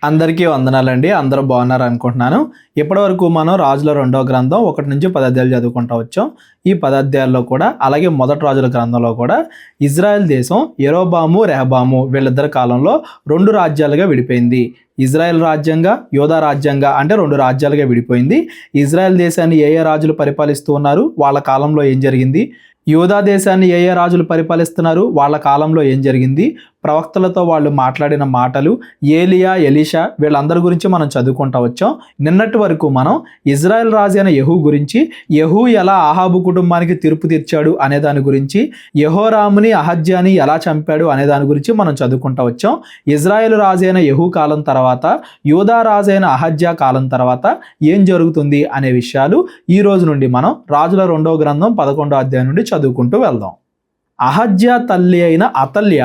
అందరికీ వందనాలండి. అందరూ బాగున్నారు అనుకుంటున్నాను. ఇప్పటివరకు మనం రాజుల రెండవ గ్రంథం 1 నుంచి 10 అధ్యాయాలు చదువుకుంటూ వచ్చాం. ఈ 10 అధ్యాయాల్లో కూడా అలాగే మొదటి రాజుల గ్రంథంలో కూడా ఇజ్రాయెల్ దేశం యరొబాము, రెహబాము వీళ్ళిద్దరి కాలంలో 2 రాజ్యాలుగా విడిపోయింది. ఇజ్రాయెల్ రాజ్యంగా, యోధా రాజ్యంగా అంటే 2 రాజ్యాలుగా విడిపోయింది. ఇజ్రాయెల్ దేశాన్ని ఏ రాజులు పరిపాలిస్తూ ఉన్నారు, వాళ్ళ కాలంలో ఏం జరిగింది, యోధా దేశాన్ని ఏ రాజులు పరిపాలిస్తున్నారు, వాళ్ళ కాలంలో ఏం జరిగింది, ప్రవక్తలతో వాళ్ళు మాట్లాడిన మాటలు, ఏలియా, ఎలీషా వీళ్ళందరి గురించి మనం చదువుకుంటూ వచ్చాం. నిన్నటి వరకు మనం ఇజ్రాయెల్ రాజు అయిన యెహూ గురించి, యెహూ ఎలా ఆహాబు కుటుంబానికి తీర్పు తీర్చాడు అనే దాని గురించి, యెహోరాముని, అహజ్యాని ఎలా చంపాడు అనే దాని గురించి మనం చదువుకుంటూ వచ్చాం. ఇజ్రాయెల్ రాజు అయిన యెహూ కాలం తర్వాత, యోధా రాజు అయిన అహజ్యా కాలం తర్వాత ఏం జరుగుతుంది అనే విషయాలు ఈ రోజు నుండి మనం రాజుల 2వ గ్రంథం 11వ అధ్యాయం నుండి చదువుకుంటూ వెళ్దాం. అహజ్యా తల్లి అయిన అతల్య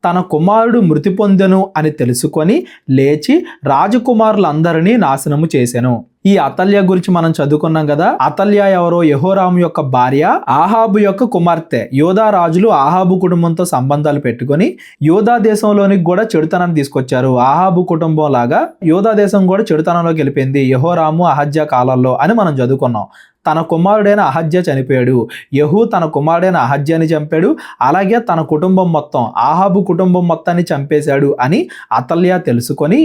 తన కుమారుడు మృతి పొందెను అని తెలుసుకొని లేచి రాజకుమారులందరినీ నాశనము చేసెను. ఈ అతల్య గురించి మనం చదువుకున్నాం కదా. అతల్య ఎవరో? యెహోరాము యొక్క భార్య, ఆహాబు యొక్క కుమార్తె. యోధా రాజులు ఆహాబు కుటుంబంతో సంబంధాలు పెట్టుకొని యోధా దేశంలోనికి కూడా చెడుతనాన్ని తీసుకొచ్చారు. ఆహాబు కుటుంబం లాగా యోధా దేశం కూడా చెడుతనంలోకి వెళ్ళిపోయింది యెహోరాము, అహజ్యా కాలంలో అని మనం చదువుకున్నాం. తన కుమారుడైన అహజ్యా చనిపోయాడు. యెహూ తన కుమారుడైన అహజ్యాని చంపాడు. అలాగే తన కుటుంబం మొత్తం, ఆహాబు కుటుంబం మొత్తాన్ని చంపేశాడు అని అతల్య తెలుసుకొని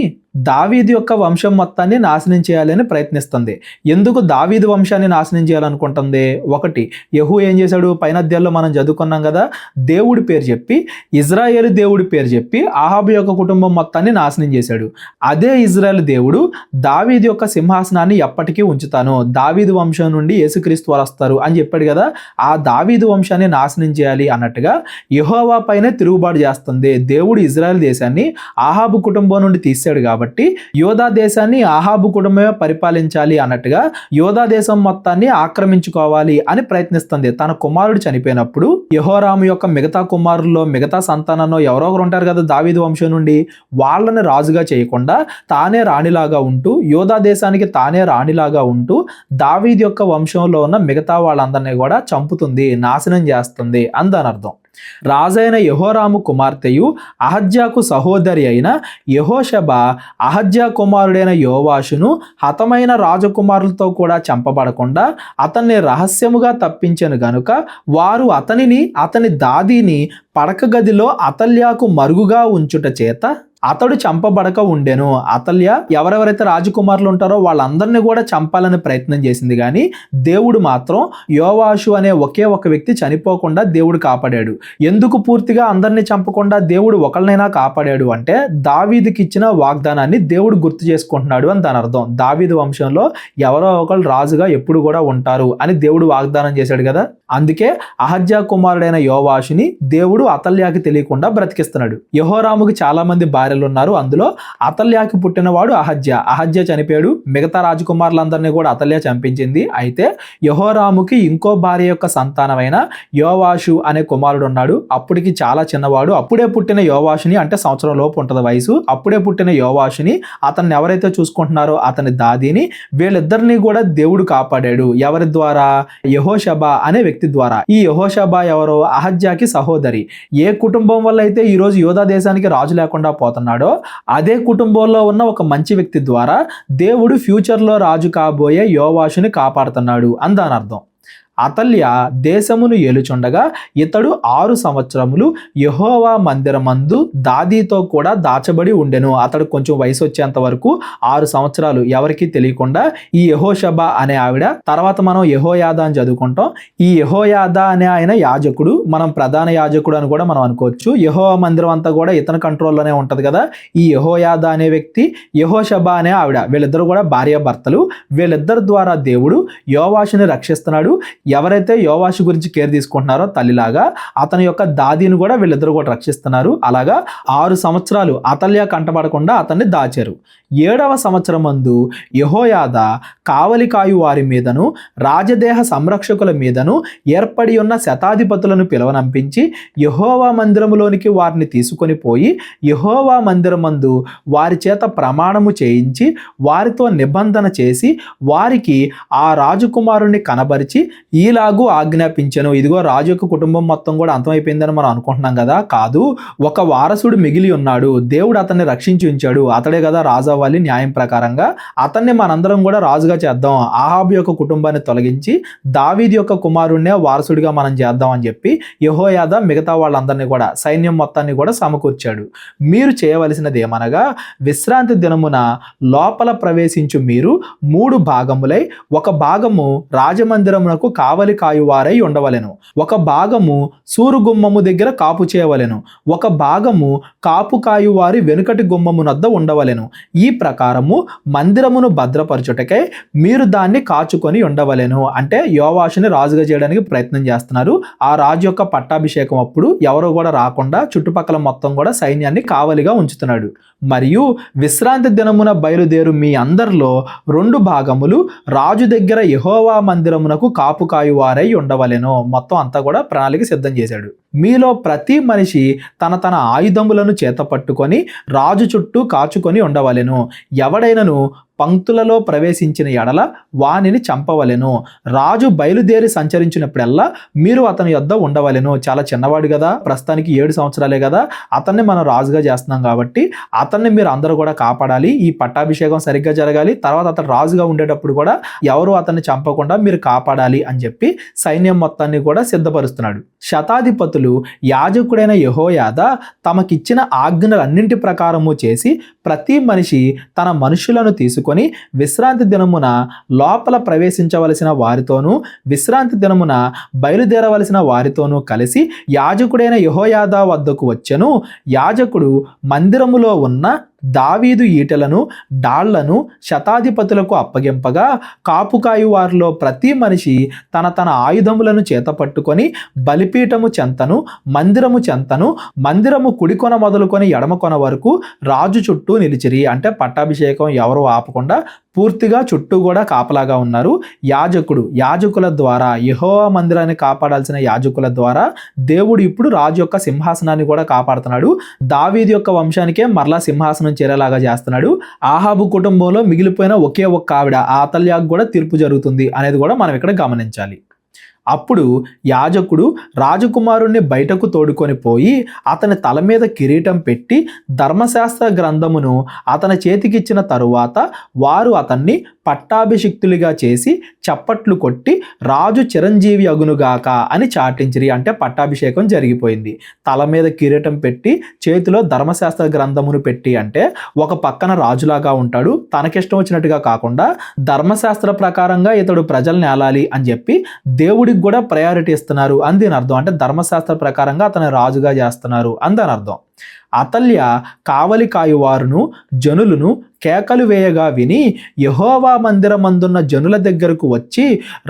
దావీదు యొక్క వంశం మొత్తాన్ని నాశనం చేయాలని ప్రయత్నిస్తుంది. ఎందుకు దావీదు వంశాన్ని నాశనం చేయాలనుకుంటుంది? ఒకటి, యెహూ ఏం చేశాడు? పైన అధ్యాయంలో మనం చదువుకున్నాం కదా, దేవుడి పేరు చెప్పి, ఇజ్రాయేలు దేవుడి పేరు చెప్పి ఆహాబు యొక్క కుటుంబం మొత్తాన్ని నాశనం చేశాడు. అదే ఇజ్రాయేల్ దేవుడు దావీదు యొక్క సింహాసనాన్ని ఎప్పటికీ ఉంచుతాను, దావీదు వంశం నుండి యేసుక్రీస్తు వారు వస్తారు అని చెప్పాడు కదా. ఆ దావీదు వంశాన్ని నాశనం చేయాలి అన్నట్టుగా యెహోవా పైనే తిరుగుబాటు చేస్తుంది. దేవుడు ఇజ్రాయేల్ దేశాన్ని ఆహాబు కుటుంబం నుండి తీశాడు కాబట్టి యోధా దేశాన్ని ఆహాబు కుటుంబమే పరిపాలించాలి అన్నట్టుగా యోధా దేశం మొత్తాన్ని ఆక్రమించుకోవాలి అని ప్రయత్నిస్తుంది. తన కుమారుడు చనిపోయినప్పుడు యెహోరాము యొక్క మిగతా కుమారుల్లో, మిగతా సంతానంలో ఎవరో ఒకరు ఉంటారు కదా దావీదు వంశం నుండి, వాళ్ళని రాజుగా చేయకుండా తానే రాణిలాగా ఉంటూ, యోధా దేశానికి తానే రాణిలాగా ఉంటూ దావీదు యొక్క వంశంలో ఉన్న మిగతా వాళ్ళందరినీ కూడా చంపుతుంది, నాశనం చేస్తుంది అని దాని అర్థం. రాజైన యెహోరాము కుమార్తెయు అహజ్యాకు సహోదరి అయిన యెహోషబ అహజ్యా కుమారుడైన యోవాషును హతమైన రాజకుమారులతో కూడా చంపబడకుండా అతన్ని రహస్యముగా తప్పించెను గనుక వారు అతనిని, అతని దాదీని పడక గదిలో అతల్యాకు మరుగుగా ఉంచుట చేత అతడు చంపబడక ఉండెను. అతల్య ఎవరెవరైతే రాజకుమారులు ఉంటారో వాళ్ళందరినీ కూడా చంపాలని ప్రయత్నం చేసింది, కానీ దేవుడు మాత్రం యోవాషు అనే ఒకే ఒక వ్యక్తి చనిపోకుండా దేవుడు కాపాడాడు. ఎందుకు పూర్తిగా అందరినీ చంపకుండా దేవుడు ఒకళ్ళనైనా కాపాడాడు అంటే దావీదుకి ఇచ్చిన వాగ్దానాన్ని దేవుడు గుర్తు చేసుకుంటున్నాడు అని దాని అర్థం. దావీదు వంశంలో ఎవరో ఒకళ్ళు రాజుగా ఎప్పుడు కూడా ఉంటారు అని దేవుడు వాగ్దానం చేశాడు కదా. అందుకే అహజ్యా కుమారుడైన యోవాషుని దేవుడు అతల్యాకి తెలియకుండా బ్రతికిస్తున్నాడు. యెహోరాముకి చాలా మంది భార్యలు ఉన్నారు. అందులో అతల్యాకి పుట్టినవాడు అహజ్యా. అహజ్యా చనిపోయాడు. మిగతా రాజకుమారులందరినీ కూడా అతల్యా చంపించింది. అయితే యెహోరాముకి ఇంకో భార్య యొక్క సంతానమైన యోవాషు అనే కుమారుడు ఉన్నాడు. అప్పటికి చాలా చిన్నవాడు. అప్పుడే పుట్టిన యోవాషుని, అంటే సంవత్సరం లోపు ఉంటుంది వయసు, అప్పుడే పుట్టిన యోవాషుని అతన్ని ఎవరైతే చూసుకుంటున్నారో అతని దాదీని, వీళ్ళిద్దరినీ కూడా దేవుడు కాపాడాడు. ఎవరి ద్వారా? యెహోషబ అనే వ్యక్తి ద్వారా. ఈ యెహోషబ ఎవరో? అహజ్యాకి సహోదరి. ఏ కుటుంబం వల్ల అయితే ఈరోజు యోధా దేశానికి రాజు లేకుండా పోతున్నాడో అదే కుటుంబంలో ఉన్న ఒక మంచి వ్యక్తి ద్వారా దేవుడు ఫ్యూచర్లో రాజు కాబోయే యోవాషుని కాపాడుతున్నాడు అని దాని అర్థం. అతల్య దేశమును ఏలుచుండగా ఇతడు 6 సంవత్సరములు యెహోవా మందిరమందు దాదీతో కూడా దాచబడి ఉండెను. అతడు కొంచెం వయసు వచ్చేంత వరకు 6 సంవత్సరాలు ఎవరికి తెలియకుండా ఈ యెహోషబ అనే ఆవిడ, తర్వాత మనం యెహోయాదా అని చదువుకుంటాం. ఈ యెహోయాదా అనే ఆయన యాజకుడు, మనం ప్రధాన యాజకుడు అని కూడా మనం అనుకోవచ్చు. యెహోవా మందిరం అంతా కూడా ఇతని కంట్రోల్లోనే ఉంటది కదా. ఈ యెహోయాదా అనే వ్యక్తి, యెహోషబ అనే ఆవిడ, వీళ్ళిద్దరు కూడా భార్యాభర్తలు. వీళ్ళిద్దరి ద్వారా దేవుడు యోవాషుని రక్షిస్తున్నాడు. ఎవరైతే యోవాషు గురించి కేర్ తీసుకుంటున్నారో తల్లిలాగా అతని యొక్క దాదీని కూడా వీళ్ళిద్దరు కూడా రక్షిస్తున్నారు. అలాగా 6 సంవత్సరాలు అతల్య కంటపడకుండా అతన్ని దాచారు. 7వ సంవత్సరమందు యెహోయాదా కావలి కాయు వారి మీదను రాజదేహ సంరక్షకుల మీదను ఏర్పడి ఉన్న శతాధిపతులను పిలవనంపించి యెహోవా మందిరములోనికి వారిని తీసుకొని పోయి యెహోవా మందిరమందు వారి చేత ప్రమాణము చేయించి వారితో నిబంధన చేసి వారికి ఆ రాజకుమారుణ్ణి కనబరిచి, ఈ ఈలాగు ఆజ్ఞాపించెను. ఇదిగో రాజు యొక్క కుటుంబం మొత్తం కూడా అంతమైపోయిందని మనం అనుకుంటున్నాం కదా, కాదు, ఒక వారసుడు మిగిలి ఉన్నాడు, దేవుడు అతన్ని రక్షించి ఉంచాడు, అతడే కదా రాజు అవ్వాలి న్యాయం ప్రకారంగా, అతన్ని మనందరం కూడా రాజుగా చేద్దాం, ఆహాబు యొక్క కుటుంబాన్ని తొలగించి దావీదు యొక్క కుమారుణ్ణే వారసుడిగా మనం చేద్దాం అని చెప్పి యెహోయాదా మిగతా వాళ్ళందరినీ కూడా సైన్యం మొత్తాన్ని కూడా సమకూర్చాడు. మీరు చేయవలసినది ఏమనగా, విశ్రాంతి దినమున లోపల ప్రవేశించు మీరు 3 భాగములై, ఒక భాగము రాజమందిరమునకు కావలి కాయువారై ఉండవలెను, ఒక భాగము సూరు గుమ్మము దగ్గర కాపు చేయవలెను, ఒక భాగము కాపు కాయువారి వెనుకటి గుమ్మమునద్ద ఉండవలెను. ఈ ప్రకారము మందిరమును భద్రపరచుటకై మీరు దాన్ని కాచుకొని ఉండవలెను. అంటే యోవాషుని రాజుగా చేయడానికి ప్రయత్నం చేస్తున్నారు. ఆ రాజు యొక్క పట్టాభిషేకం అప్పుడు ఎవరు కూడా రాకుండా చుట్టుపక్కల మొత్తం కూడా సైన్యాన్ని కావలిగా ఉంచుతున్నాడు. మరియు విశ్రాంతి దినమున బయలుదేరు మీ అందరిలో 2 భాగములు రాజు దగ్గర యెహోవా మందిరమునకు కాపు కాయువారై ఉండవలెను. మొత్తం అంతా కూడా ప్రణాళిక సిద్ధం చేశాడు. మీలో ప్రతి మనిషి తన తన ఆయుధములను చేత పట్టుకొని రాజు చుట్టూ కాచుకొని ఉండవలెను. ఎవడైనను పంక్తులలో ప్రవేశించిన ఎడల వానిని చంపవలెను. రాజు బయలుదేరి సంచరించినప్పుడల్లా మీరు అతని యొద్ద ఉండవలెను. చాలా చిన్నవాడు కదా, ప్రస్తుతానికి 7 సంవత్సరాలే కదా, అతన్ని మనం రాజుగా చేస్తున్నాం కాబట్టి అతన్ని మీరు అందరూ కూడా కాపాడాలి. ఈ పట్టాభిషేకం సరిగ్గా జరగాలి, తర్వాత అతను రాజుగా ఉండేటప్పుడు కూడా ఎవరు అతన్ని చంపకుండా మీరు కాపాడాలి అని చెప్పి సైన్యం మొత్తాన్ని కూడా సిద్ధపరుస్తున్నాడు. శతాధిపతులు యాజకుడైన యెహోయాదా తమకిచ్చిన ఆజ్ఞలన్నింటి ప్రకారము చేసి ప్రతి మనిషి తన మనుషులను తీసుకొని విశ్రాంతి దినమున లోపల ప్రవేశించవలసిన వారితోనూ విశ్రాంతి దినమున బయలుదేరవలసిన వారితోనూ కలిసి యాజకుడైన యెహోయాదా వద్దకు వచ్చెను. యాజకుడు మందిరములో ఉన్న దావీదు ఈటెలను డాళ్లను శతాధిపతులకు అప్పగింపగా కాపుకాయు వారిలో ప్రతి మనిషి తన తన ఆయుధములను చేతపట్టుకొని బలిపీఠము చెంతను మందిరము కుడికొన మొదలుకొని ఎడమ కొన వరకు రాజు చుట్టూ నిలిచిరి. అంటే పట్టాభిషేకం ఎవరు ఆపకుండా పూర్తిగా చుట్టూ కూడా కాపలాగా ఉన్నారు. యాజకుల ద్వారా, యెహోవా మందిరాన్ని కాపాడాల్సిన యాజకుల ద్వారా దేవుడు ఇప్పుడు రాజు యొక్క సింహాసనాన్ని కూడా కాపాడుతున్నాడు. దావీదు యొక్క వంశానికే మరలా సింహాసనం చేరేలాగా చేస్తున్నాడు. ఆహాబు కుటుంబంలో మిగిలిపోయిన ఒకే ఒక్క ఆవిడ అతల్యాకు కూడా తీర్పు జరుగుతుంది అనేది కూడా మనం ఇక్కడ గమనించాలి. అప్పుడు యాజకుడు రాజకుమారుణ్ణి బయటకు తోడుకొని పోయి అతని తల మీద కిరీటం పెట్టి ధర్మశాస్త్ర గ్రంథమును అతని చేతికిచ్చిన తరువాత వారు అతన్ని పట్టాభిషిక్తులుగా చేసి చప్పట్లు కొట్టి రాజు చిరంజీవి అగునుగాక అని చాటించిరి. అంటే పట్టాభిషేకం జరిగిపోయింది. తల మీద కిరీటం పెట్టి చేతిలో ధర్మశాస్త్ర గ్రంథమును పెట్టి, అంటే ఒక పక్కన రాజులాగా ఉంటాడు, తనకిష్టం వచ్చినట్టుగా కాకుండా ధర్మశాస్త్ర ప్రకారంగా ఇతడు ప్రజల్ని ఏలాలి అని చెప్పి దేవుడికి కూడా ప్రయారిటీ ఇస్తున్నారు అని దీని అర్థం. అంటే ధర్మశాస్త్ర ప్రకారంగా అతను రాజుగా చేస్తున్నారు అని దాని అర్థం. అతల్య కావలి కాయువారును జనులను కేకలు వేయగా విని యెహోవా మందిరమందున్న జనుల దగ్గరకు వచ్చి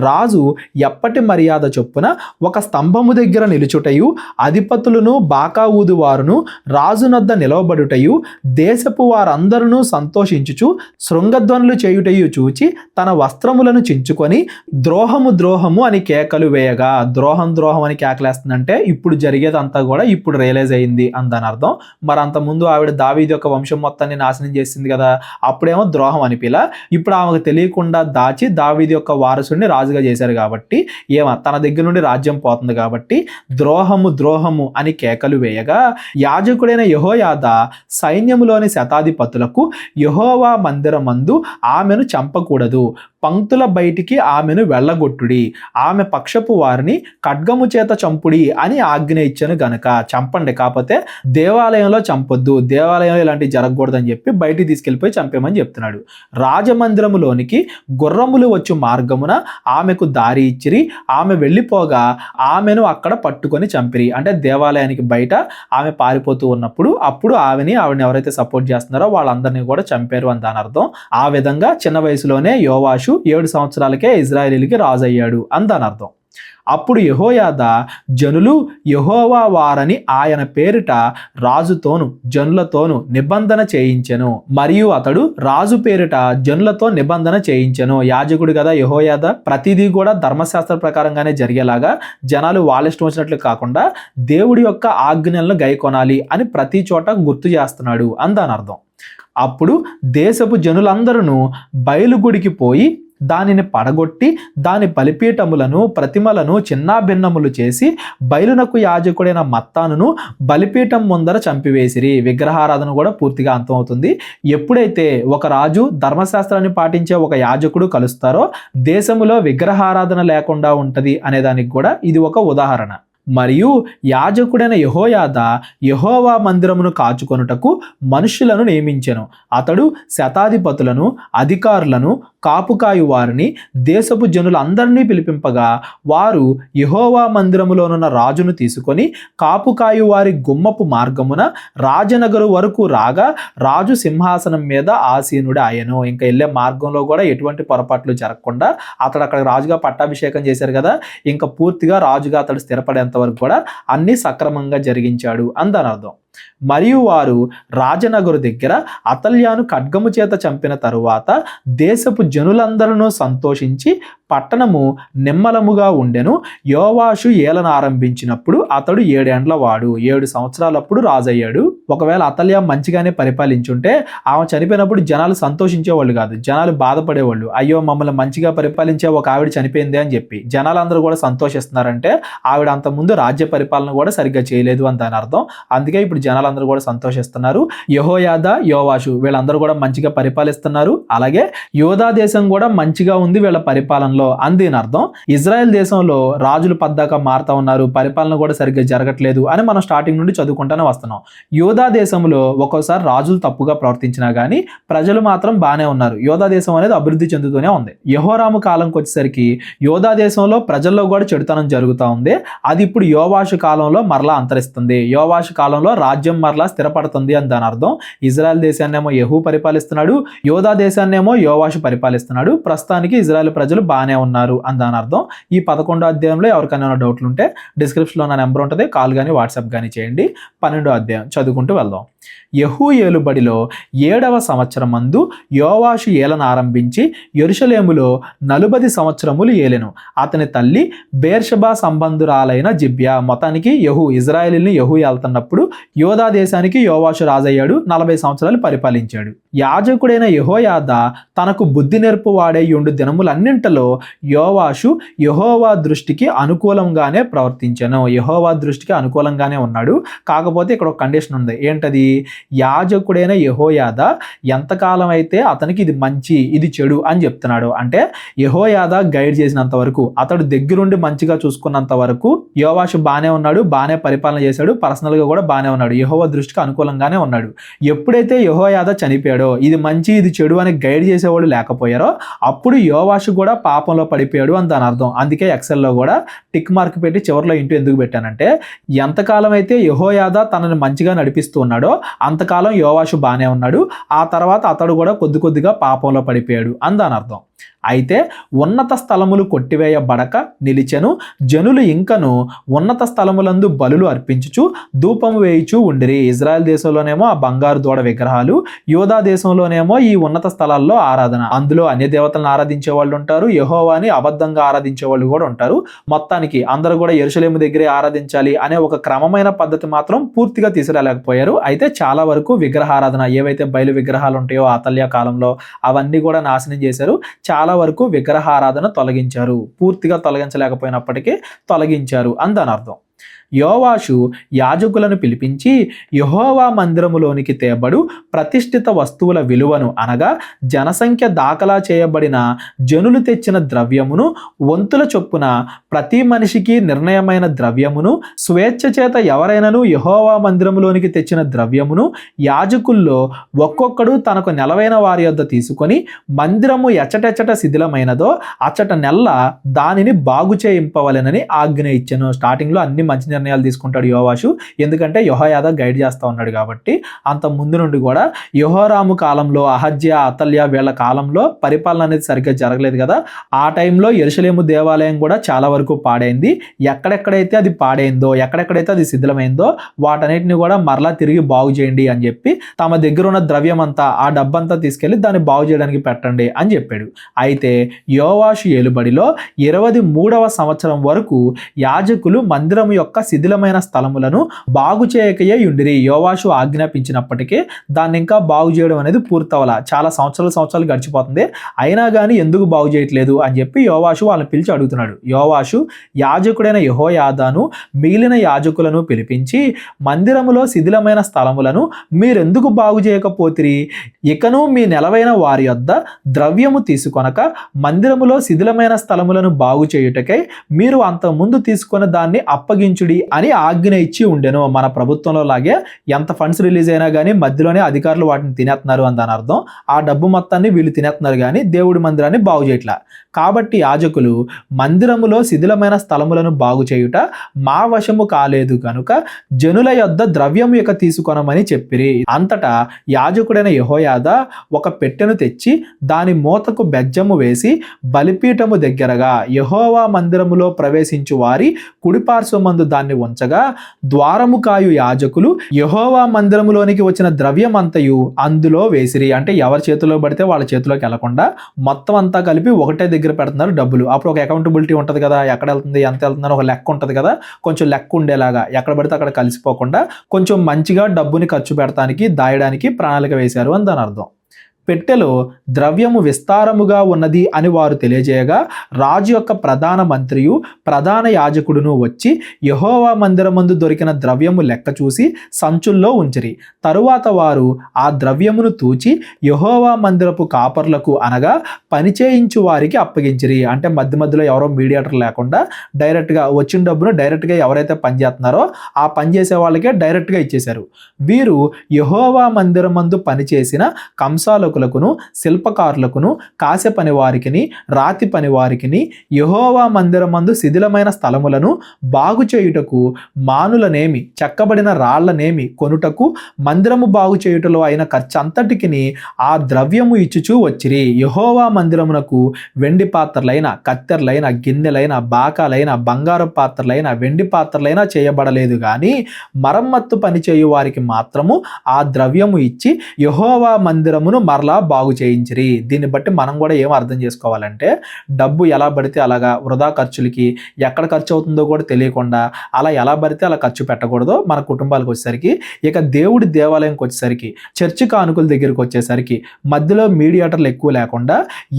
రాజు ఎప్పటి మర్యాద చొప్పున ఒక స్తంభము దగ్గర నిలుచుటయు అధిపతులను బాకా ఊదువారును రాజునొద్ద నిలవబడుటయు దేశపు వారందరూ సంతోషించుచు శృంగధ్వనులు చేయుటయు చూచి తన వస్త్రములను చించుకొని ద్రోహము అని కేకలు వేయగా, ద్రోహం అని కేకలేస్తుందంటే ఇప్పుడు జరిగేదంతా కూడా ఇప్పుడు రియలైజ్ అయింది అని దాని అర్థం. మరి అంత ముందు ఆవిడ దావీదు యొక్క వంశం మొత్తాన్ని నాశనం చేసింది కదా, అప్పుడేమో ద్రోహం అనిపిలా, ఇప్పుడు ఆమెకు తెలియకుండా దాచి దావీదు యొక్క వారసుడిని రాజుగా చేశారు కాబట్టి తన దగ్గర నుండి రాజ్యం పోతుంది కాబట్టి ద్రోహము అని కేకలు వేయగా యాజకుడైన యెహోయాదా సైన్యములోని శతాధిపతులకు యెహోవా మందిరమందు ఆమెను చంపకూడదు, పంక్తుల బయటికి ఆమెను వెళ్ళగొట్టుడి, ఆమె పక్షపు వారిని ఖడ్గము చేత చంపుడి అని ఆజ్ఞ ఇచ్చాను గనక చంపండి, కాకపోతే దేవాలయంలో చంపొద్దు, దేవాలయంలో ఇలాంటివి జరగకూడదని చెప్పి బయటికి తీసుకెళ్ళిపోయి చంపేమని చెప్తున్నాడు. రాజమందిరములోనికి గుర్రములు వచ్చు మార్గమున ఆమెకు దారి ఇచ్చిరి, ఆమె వెళ్ళిపోగా ఆమెను అక్కడ పట్టుకొని చంపిరి. అంటే దేవాలయానికి బయట ఆమె పారిపోతూ ఉన్నప్పుడు అప్పుడు ఆవిడని ఎవరైతే సపోర్ట్ చేస్తున్నారో వాళ్ళందరినీ కూడా చంపారు అని దాని అర్థం. ఆ విధంగా చిన్న వయసులోనే యోవాషు 7 సంవత్సరాలకే ఇజ్రాయేలీలకి రాజు అయ్యాడు అని దాని అర్థం. అప్పుడు యెహోయాదా జనులు యెహోవా వారని ఆయన పేరిట రాజుతోను జనులతోను నిబంధన చేయించెను. మరియు అతడు రాజు పేరిట జనులతో నిబంధన చేయించెను. యాజకుడు కదా యెహోయాదా, ప్రతిదీ కూడా ధర్మశాస్త్ర ప్రకారంగానే జరిగేలాగా జనాలు వాళ్ళ ఇష్టం వచ్చినట్లు కాకుండా దేవుడి యొక్క ఆజ్ఞలను గైకొనాలి అని ప్రతి చోట గుర్తు చేస్తున్నాడు అని దాని అర్థం. అప్పుడు దేశపు జనులందరూ బయలుగుడికి పోయి దానిని పడగొట్టి దాని బలిపీఠములను ప్రతిమలను చిన్నాభిన్నములు చేసి బయలునకు యాజకుడైన మత్తానును బలిపీఠం ముందర చంపివేసిరి. విగ్రహారాధన కూడా పూర్తిగా అంతమవుతుంది. ఎప్పుడైతే ఒక రాజు ధర్మశాస్త్రాన్ని పాటించే ఒక యాజకుడు కలుస్తారో దేశములో విగ్రహారాధన లేకుండా ఉంటది అనే దానికి కూడా ఇది ఒక ఉదాహరణ. మరియు యాజకుడైన యెహోయాదా యెహోవా మందిరమును కాచుకొనుటకు మనుషులను నియమించెను. అతడు శతాధిపతులను అధికారులను కాపుకాయు వారిని దేశపు జనులందరినీ పిలిపింపగా వారు యెహోవా మందిరములోనున్న రాజును తీసుకొని కాపుకాయు వారి గుమ్మపు మార్గమున రాజనగరు వరకు రాగా రాజు సింహాసనం మీద ఆసీనుడు ఆయను. ఇంకా వెళ్ళే మార్గంలో కూడా ఎటువంటి పొరపాట్లు జరగకుండా అతడు అక్కడ రాజుగా పట్టాభిషేకం చేశారు కదా, ఇంకా పూర్తిగా రాజుగా అతడు స్థిరపడేంత వరకు కూడా అన్ని సక్రమంగా జరిగించాడు అని దాని అర్థం. మరియు వారు రాజనగరు దగ్గర అతల్యాను ఖడ్గము చేత చంపిన తరువాత దేశపు జనులందరూ సంతోషించి పట్టణము నిమ్మలముగా ఉండెను. యోవాషు ఏలన ఆరంభించినప్పుడు అతడు 7 ఏండ్ల వాడు, 7 సంవత్సరాలప్పుడు రాజయ్యాడు. ఒకవేళ అతల్య మంచిగానే పరిపాలించుంటే ఆమె చనిపోయినప్పుడు జనాలు సంతోషించేవాళ్ళు కాదు, జనాలు బాధపడేవాళ్ళు. అయ్యో మమ్మల్ని మంచిగా పరిపాలించే ఒక ఆవిడ చనిపోయింది అని చెప్పి జనాలందరూ కూడా సంతోషిస్తున్నారంటే ఆవిడ అంత ముందు రాజ్య పరిపాలన కూడా సరిగ్గా చేయలేదు అని దాని అర్థం. అందుకే ఇప్పుడు జనాలందరూ కూడా సంతోషిస్తున్నారు. యెహోయాదా యోవాషు వీళ్ళందరూ కూడా మంచిగా పరిపాలిస్తున్నారు. అలాగే యోధా దేశం కూడా మంచిగా ఉంది వీళ్ళ పరిపాలనలో అని దీని అర్థం. ఇజ్రాయెల్ దేశంలో రాజులు పద్దాక మారుతా ఉన్నారు, పరిపాలన కూడా సరిగ్గా జరగట్లేదు అని మనం స్టార్టింగ్ నుండి చదువుకుంటూనే వస్తున్నాం. యోధా దేశంలో ఒక్కోసారి రాజులు తప్పుగా ప్రవర్తించినా కానీ ప్రజలు మాత్రం బాగానే ఉన్నారు. యోధా దేశం అనేది అభివృద్ధి చెందుతూనే ఉంది. యెహోరాము కాలంకి వచ్చేసరికి యోధా దేశంలో ప్రజల్లో కూడా చెడుతనం జరుగుతూ ఉంది. అది ఇప్పుడు యోవాషు కాలంలో మరలా అంతరిస్తుంది. యోవాషు కాలంలో రాజ్యం మరలా స్థిరపడుతుంది అని దాని అర్థం. ఇజ్రాయెల్ దేశాన్నేమో యెహూ పరిపాలిస్తున్నాడు, యోధా దేశాన్నేమో యోవాషు పరిపాలిస్తున్నాడు. ప్రస్తుతానికి ఇజ్రాయెల్ ప్రజలు బాగానే ఉన్నారు అని దాని అర్థం. ఈ 11వ అధ్యాయంలో ఎవరికైనా డౌట్లు ఉంటే డిస్క్రిప్షన్లో నా నెంబర్ ఉంటుంది, కాల్ కానీ వాట్సాప్ కానీ చేయండి. 12వ అధ్యాయం చదువుకుంటూ వెళ్దాం. యెహూ ఏలుబడిలో 7వ సంవత్సరం మందు యోవాషు ఏలన ఆరంభించి యెరూషలేములో 40 సంవత్సరములు ఏలెను. అతని తల్లి బేర్షెబా సంబంధురాలైన జిబ్యా. మొత్తానికి ఇజ్రాయేలుని యెహూ ఏలుతున్నప్పుడు యోధా దేశానికి యోవాషు రాజయ్యాడు, 40 సంవత్సరాలు పరిపాలించాడు. యాజకుడైన యెహోయాదా తనకు బుద్ధి నేర్పు వాడే 2 దినములన్నింటిలో యోవాషు యెహోవా దృష్టికి అనుకూలంగానే ప్రవర్తించెను. యెహోవా దృష్టికి అనుకూలంగానే ఉన్నాడు. కాకపోతే ఇక్కడ ఒక కండిషన్ ఉంది. ఏంటది? యాజకుడైన యెహోయాదా ఎంతకాలం అయితే అతనికి ఇది మంచి ఇది చెడు అని చెప్తున్నాడు, అంటే యెహోయాదా గైడ్ చేసినంత వరకు, అతడు దగ్గరుండి మంచిగా చూసుకున్నంత వరకు యోవాషు బాగానే ఉన్నాడు, బాగానే పరిపాలన చేశాడు, పర్సనల్గా కూడా బాగానే ఉన్నాడు, యెహోవా దృష్టికి అనుకూలంగానే ఉన్నాడు. ఎప్పుడైతే యెహోయాదా చనిపోయాడో ఇది మంచి ఇది చెడు అని గైడ్ చేసేవాళ్ళు లేకపోయారో అప్పుడు యోవాషు కూడా పాపంలో పడిపోయాడు అని దాని అర్థం. అందుకే ఎక్సెల్లో కూడా టిక్ మార్క్ పెట్టి చివరిలో ఇంటూ ఎందుకు పెట్టానంటే ఎంతకాలం అయితే యెహోయాదా తనని మంచిగా నడిపిస్తూ ఉన్నాడో అంతకాలం యోవాషు బాగానే ఉన్నాడు, ఆ తర్వాత అతడు కూడా కొద్దిగా పాపంలో పడిపోయాడు అని దాని అర్థం. అయితే ఉన్నత స్థలములు కొట్టివేయబడక నిలిచెను. జనులు ఇంకను ఉన్నత స్థలములందు బలులు అర్పించుచు ధూపము వేయుచు ఉండిరి. ఇజ్రాయెల్ దేశంలోనేమో ఆ బంగారు దూడ విగ్రహాలు, యోధా దేశంలోనేమో ఈ ఉన్నత స్థలాల్లో ఆరాధన. అందులో అన్య దేవతలను ఆరాధించే వాళ్ళు ఉంటారు, యెహోవాని అబద్ధంగా ఆరాధించే వాళ్ళు కూడా ఉంటారు. మొత్తానికి అందరూ కూడా యెరూషలేము దగ్గరే ఆరాధించాలి అనే ఒక క్రమమైన పద్ధతి మాత్రం పూర్తిగా తీసుకురాలేకపోయారు. అయితే చాలా వరకు విగ్రహారాధన ఏవైతే బయలు విగ్రహాలు ఉంటాయో అతల్య కాలంలో అవన్నీ కూడా నాశనం చేశారు. చాలా వరకు విగ్రహారాధన తొలగించారు. పూర్తిగా తొలగించలేకపోయినప్పటికీ తొలగించారు అని దాని అర్థం. యోవాషు యాజకులను పిలిపించి యెహోవా మందిరములోనికి తేబడు ప్రతిష్ఠిత వస్తువుల విలువను అనగా జనసంఖ్య దాఖలా చేయబడిన జనులు తెచ్చిన ద్రవ్యమును వంతుల చొప్పున ప్రతి మనిషికి నిర్ణయమైన ద్రవ్యమును స్వేచ్ఛ చేత ఎవరైనాను యెహోవా మందిరములోనికి తెచ్చిన ద్రవ్యమును యాజకుల్లో ఒక్కొక్కడు తనకు నెలవైన వారి యొద్ద తీసుకొని మందిరము ఎచ్చటెచ్చట శిథిలమైనదో అచ్చట నెల్ల దానిని బాగు చేయింపవలెనని ఆజ్ఞ ఇచ్చెను. స్టార్టింగ్లో అన్ని మంచి నిర్ణయాలు తీసుకుంటాడు యోవాషు, ఎందుకంటే యెహోయాదా గైడ్ చేస్తూ ఉన్నాడు కాబట్టి. అంత ముందు నుండి కూడా యెహోరాము కాలంలో అహజ్యా అతల్య వీళ్ళ కాలంలో పరిపాలన అనేది సరిగ్గా జరగలేదు కదా. ఆ టైంలో యెరూషలేము దేవాలయం కూడా చాలా వరకు పాడైంది. ఎక్కడెక్కడైతే అది పాడైందో ఎక్కడెక్కడైతే అది శిథిలమైందో వాటన్నిటిని కూడా మరలా తిరిగి బాగు చేయండి అని చెప్పి తమ దగ్గర ఉన్న ద్రవ్యం అంతా ఆ డబ్బంతా తీసుకెళ్లి దాన్ని బాగు చేయడానికి పెట్టండి అని చెప్పాడు. అయితే యోవాషు ఏలుబడిలో 23వ సంవత్సరం వరకు యాజకులు మందిరం యొక్క శిథిలమైన స్థలములను బాగు చేయకయే ఉండిరి. యోవాషు ఆజ్ఞాపించినప్పటికీ దాన్ని ఇంకా బాగు చేయడం అనేది పూర్తవల. చాలా సంవత్సరాలు గడిచిపోతుంది, అయినా కానీ ఎందుకు బాగు చేయట్లేదు అని చెప్పి యోవాషు వాళ్ళని పిలిచి అడుగుతున్నాడు. యోవాషు యాజకుడైన యెహోయాదాను మిగిలిన యాజకులను పిలిపించి, మందిరములో శిథిలమైన స్థలములను మీరెందుకు బాగు చేయకపోతిరి? ఇకను మీ నెలవైన వారి యొద్ద ద్రవ్యము తీసుకొనక మందిరములో శిథిలమైన స్థలములను బాగు చేయుటకై మీరు అంతకుముందు తీసుకున్న దాన్ని అప్పగించుడి అని ఆజ్ఞ ఇచ్చి ఉండెను. మన ప్రభుత్వంలో లాగే ఎంత ఫండ్స్ రిలీజ్ అయినా కానీ మధ్యలోనే అధికారులు వాటిని తినేస్తున్నారు అని దాని అర్థం. ఆ డబ్బు మొత్తాన్ని వీళ్ళు తినేస్తున్నారు కానీ దేవుడి మందిరాన్ని బాగు చేయట్లా. కాబట్టి యాజకులు మందిరములో శిథిలమైన స్థలములను బాగు చేయుట మా వశము కాలేదు కనుక జనుల యొద్ద ద్రవ్యము ఇక తీసుకొనమని చెప్పిరి. అంతటా యాజకుడైన యెహోయాదా ఒక పెట్టెను తెచ్చి దాని మూతకు బెజ్జము వేసి బలిపీఠము దగ్గరగా యెహోవా మందిరములో ప్రవేశించు వారి కుడిపార్శ్వమందు దాన్ని ఉంచగా, ద్వారము కాయు యాజకులు యెహోవా మందిరములోనికి వచ్చిన ద్రవ్యమంతయు అందులో వేసిరి. అంటే ఎవరి చేతిలో పడితే వాళ్ళ చేతిలోకి వెళ్లకుండా మొత్తం అంతా కలిపి ఒకటే దగ్గర పెడుతున్నారు డబ్బులు. అప్పుడు ఒక అకౌంటబిలిటీ ఉంటుంది కదా, ఎక్కడ వెళ్తుంది ఎంత వెళ్తుందని ఒక లెక్క ఉంటుంది కదా, కొంచెం లెక్క ఉండేలాగా ఎక్కడ పడితే అక్కడ కలిసిపోకుండా కొంచెం మంచిగా డబ్బుని ఖర్చు పెడతానికి దాయడానికి ప్రణాళిక వేశారు అని దాని అర్థం. పెట్టెలో ద్రవ్యము విస్తారముగా ఉన్నది అని వారు తెలియజేయగా, రాజు యొక్క ప్రధాన మంత్రియు ప్రధాన యాజకుడును వచ్చి యెహోవా మందిరమందు దొరికిన ద్రవ్యము లెక్క చూసి సంచుల్లో ఉంచిరి. తరువాత వారు ఆ ద్రవ్యమును తూచి యెహోవా మందిరపు కాపర్లకు అనగా పనిచేయించు వారికి అప్పగించిరి. అంటే మధ్యలో ఎవరో మీడియేటర్ లేకుండా డైరెక్ట్గా వచ్చిన డబ్బును డైరెక్ట్గా ఎవరైతే పనిచేస్తున్నారో ఆ పనిచేసే వాళ్ళకే డైరెక్ట్గా ఇచ్చేశారు. వీరు యెహోవా మందిరమందు పనిచేసిన కంసాలకు శిల్పకారులకును కాసె పని వారికిని రాతి పని వారికిని యెహోవా మందిరమందు శిథిలమైన స్థలములను బాగు చేయుటకు మానులనేమి చెక్కబడిన రాళ్లనేమి కొనుటకు మందిరము బాగు చేయుటలో అయిన ఖర్చు అంతటికిని ఆ ద్రవ్యము ఇచ్చుచూ వచ్చిరి. యెహోవా మందిరమునకు వెండి పాత్రలైన కత్తెరలైన గిన్నెలైన బాకాలైన బంగారు పాత్రలైన వెండి పాత్రలైన చేయబడలేదు గాని మరమ్మత్తు పని చేయు వారికి మాత్రము ఆ ద్రవ్యము ఇచ్చి యెహోవా మందిరమును మరలా బాగు చేయించిరి. దీన్ని బట్టి మనం కూడా ఏం అర్థం చేసుకోవాలంటే, డబ్బు ఎలా పడితే అలాగా వృధా ఖర్చులకి ఎక్కడ ఖర్చు అవుతుందో కూడా తెలియకుండా అలా ఎలా పడితే అలా ఖర్చు పెట్టకూడదు. మన కుటుంబాలకు వచ్చేసరికి, ఇక దేవుడి దేవాలయంకి వచ్చేసరికి, చర్చి కానుకల దగ్గరికి వచ్చేసరికి మధ్యలో మీడియేటర్లు ఎక్కువ లేకుండా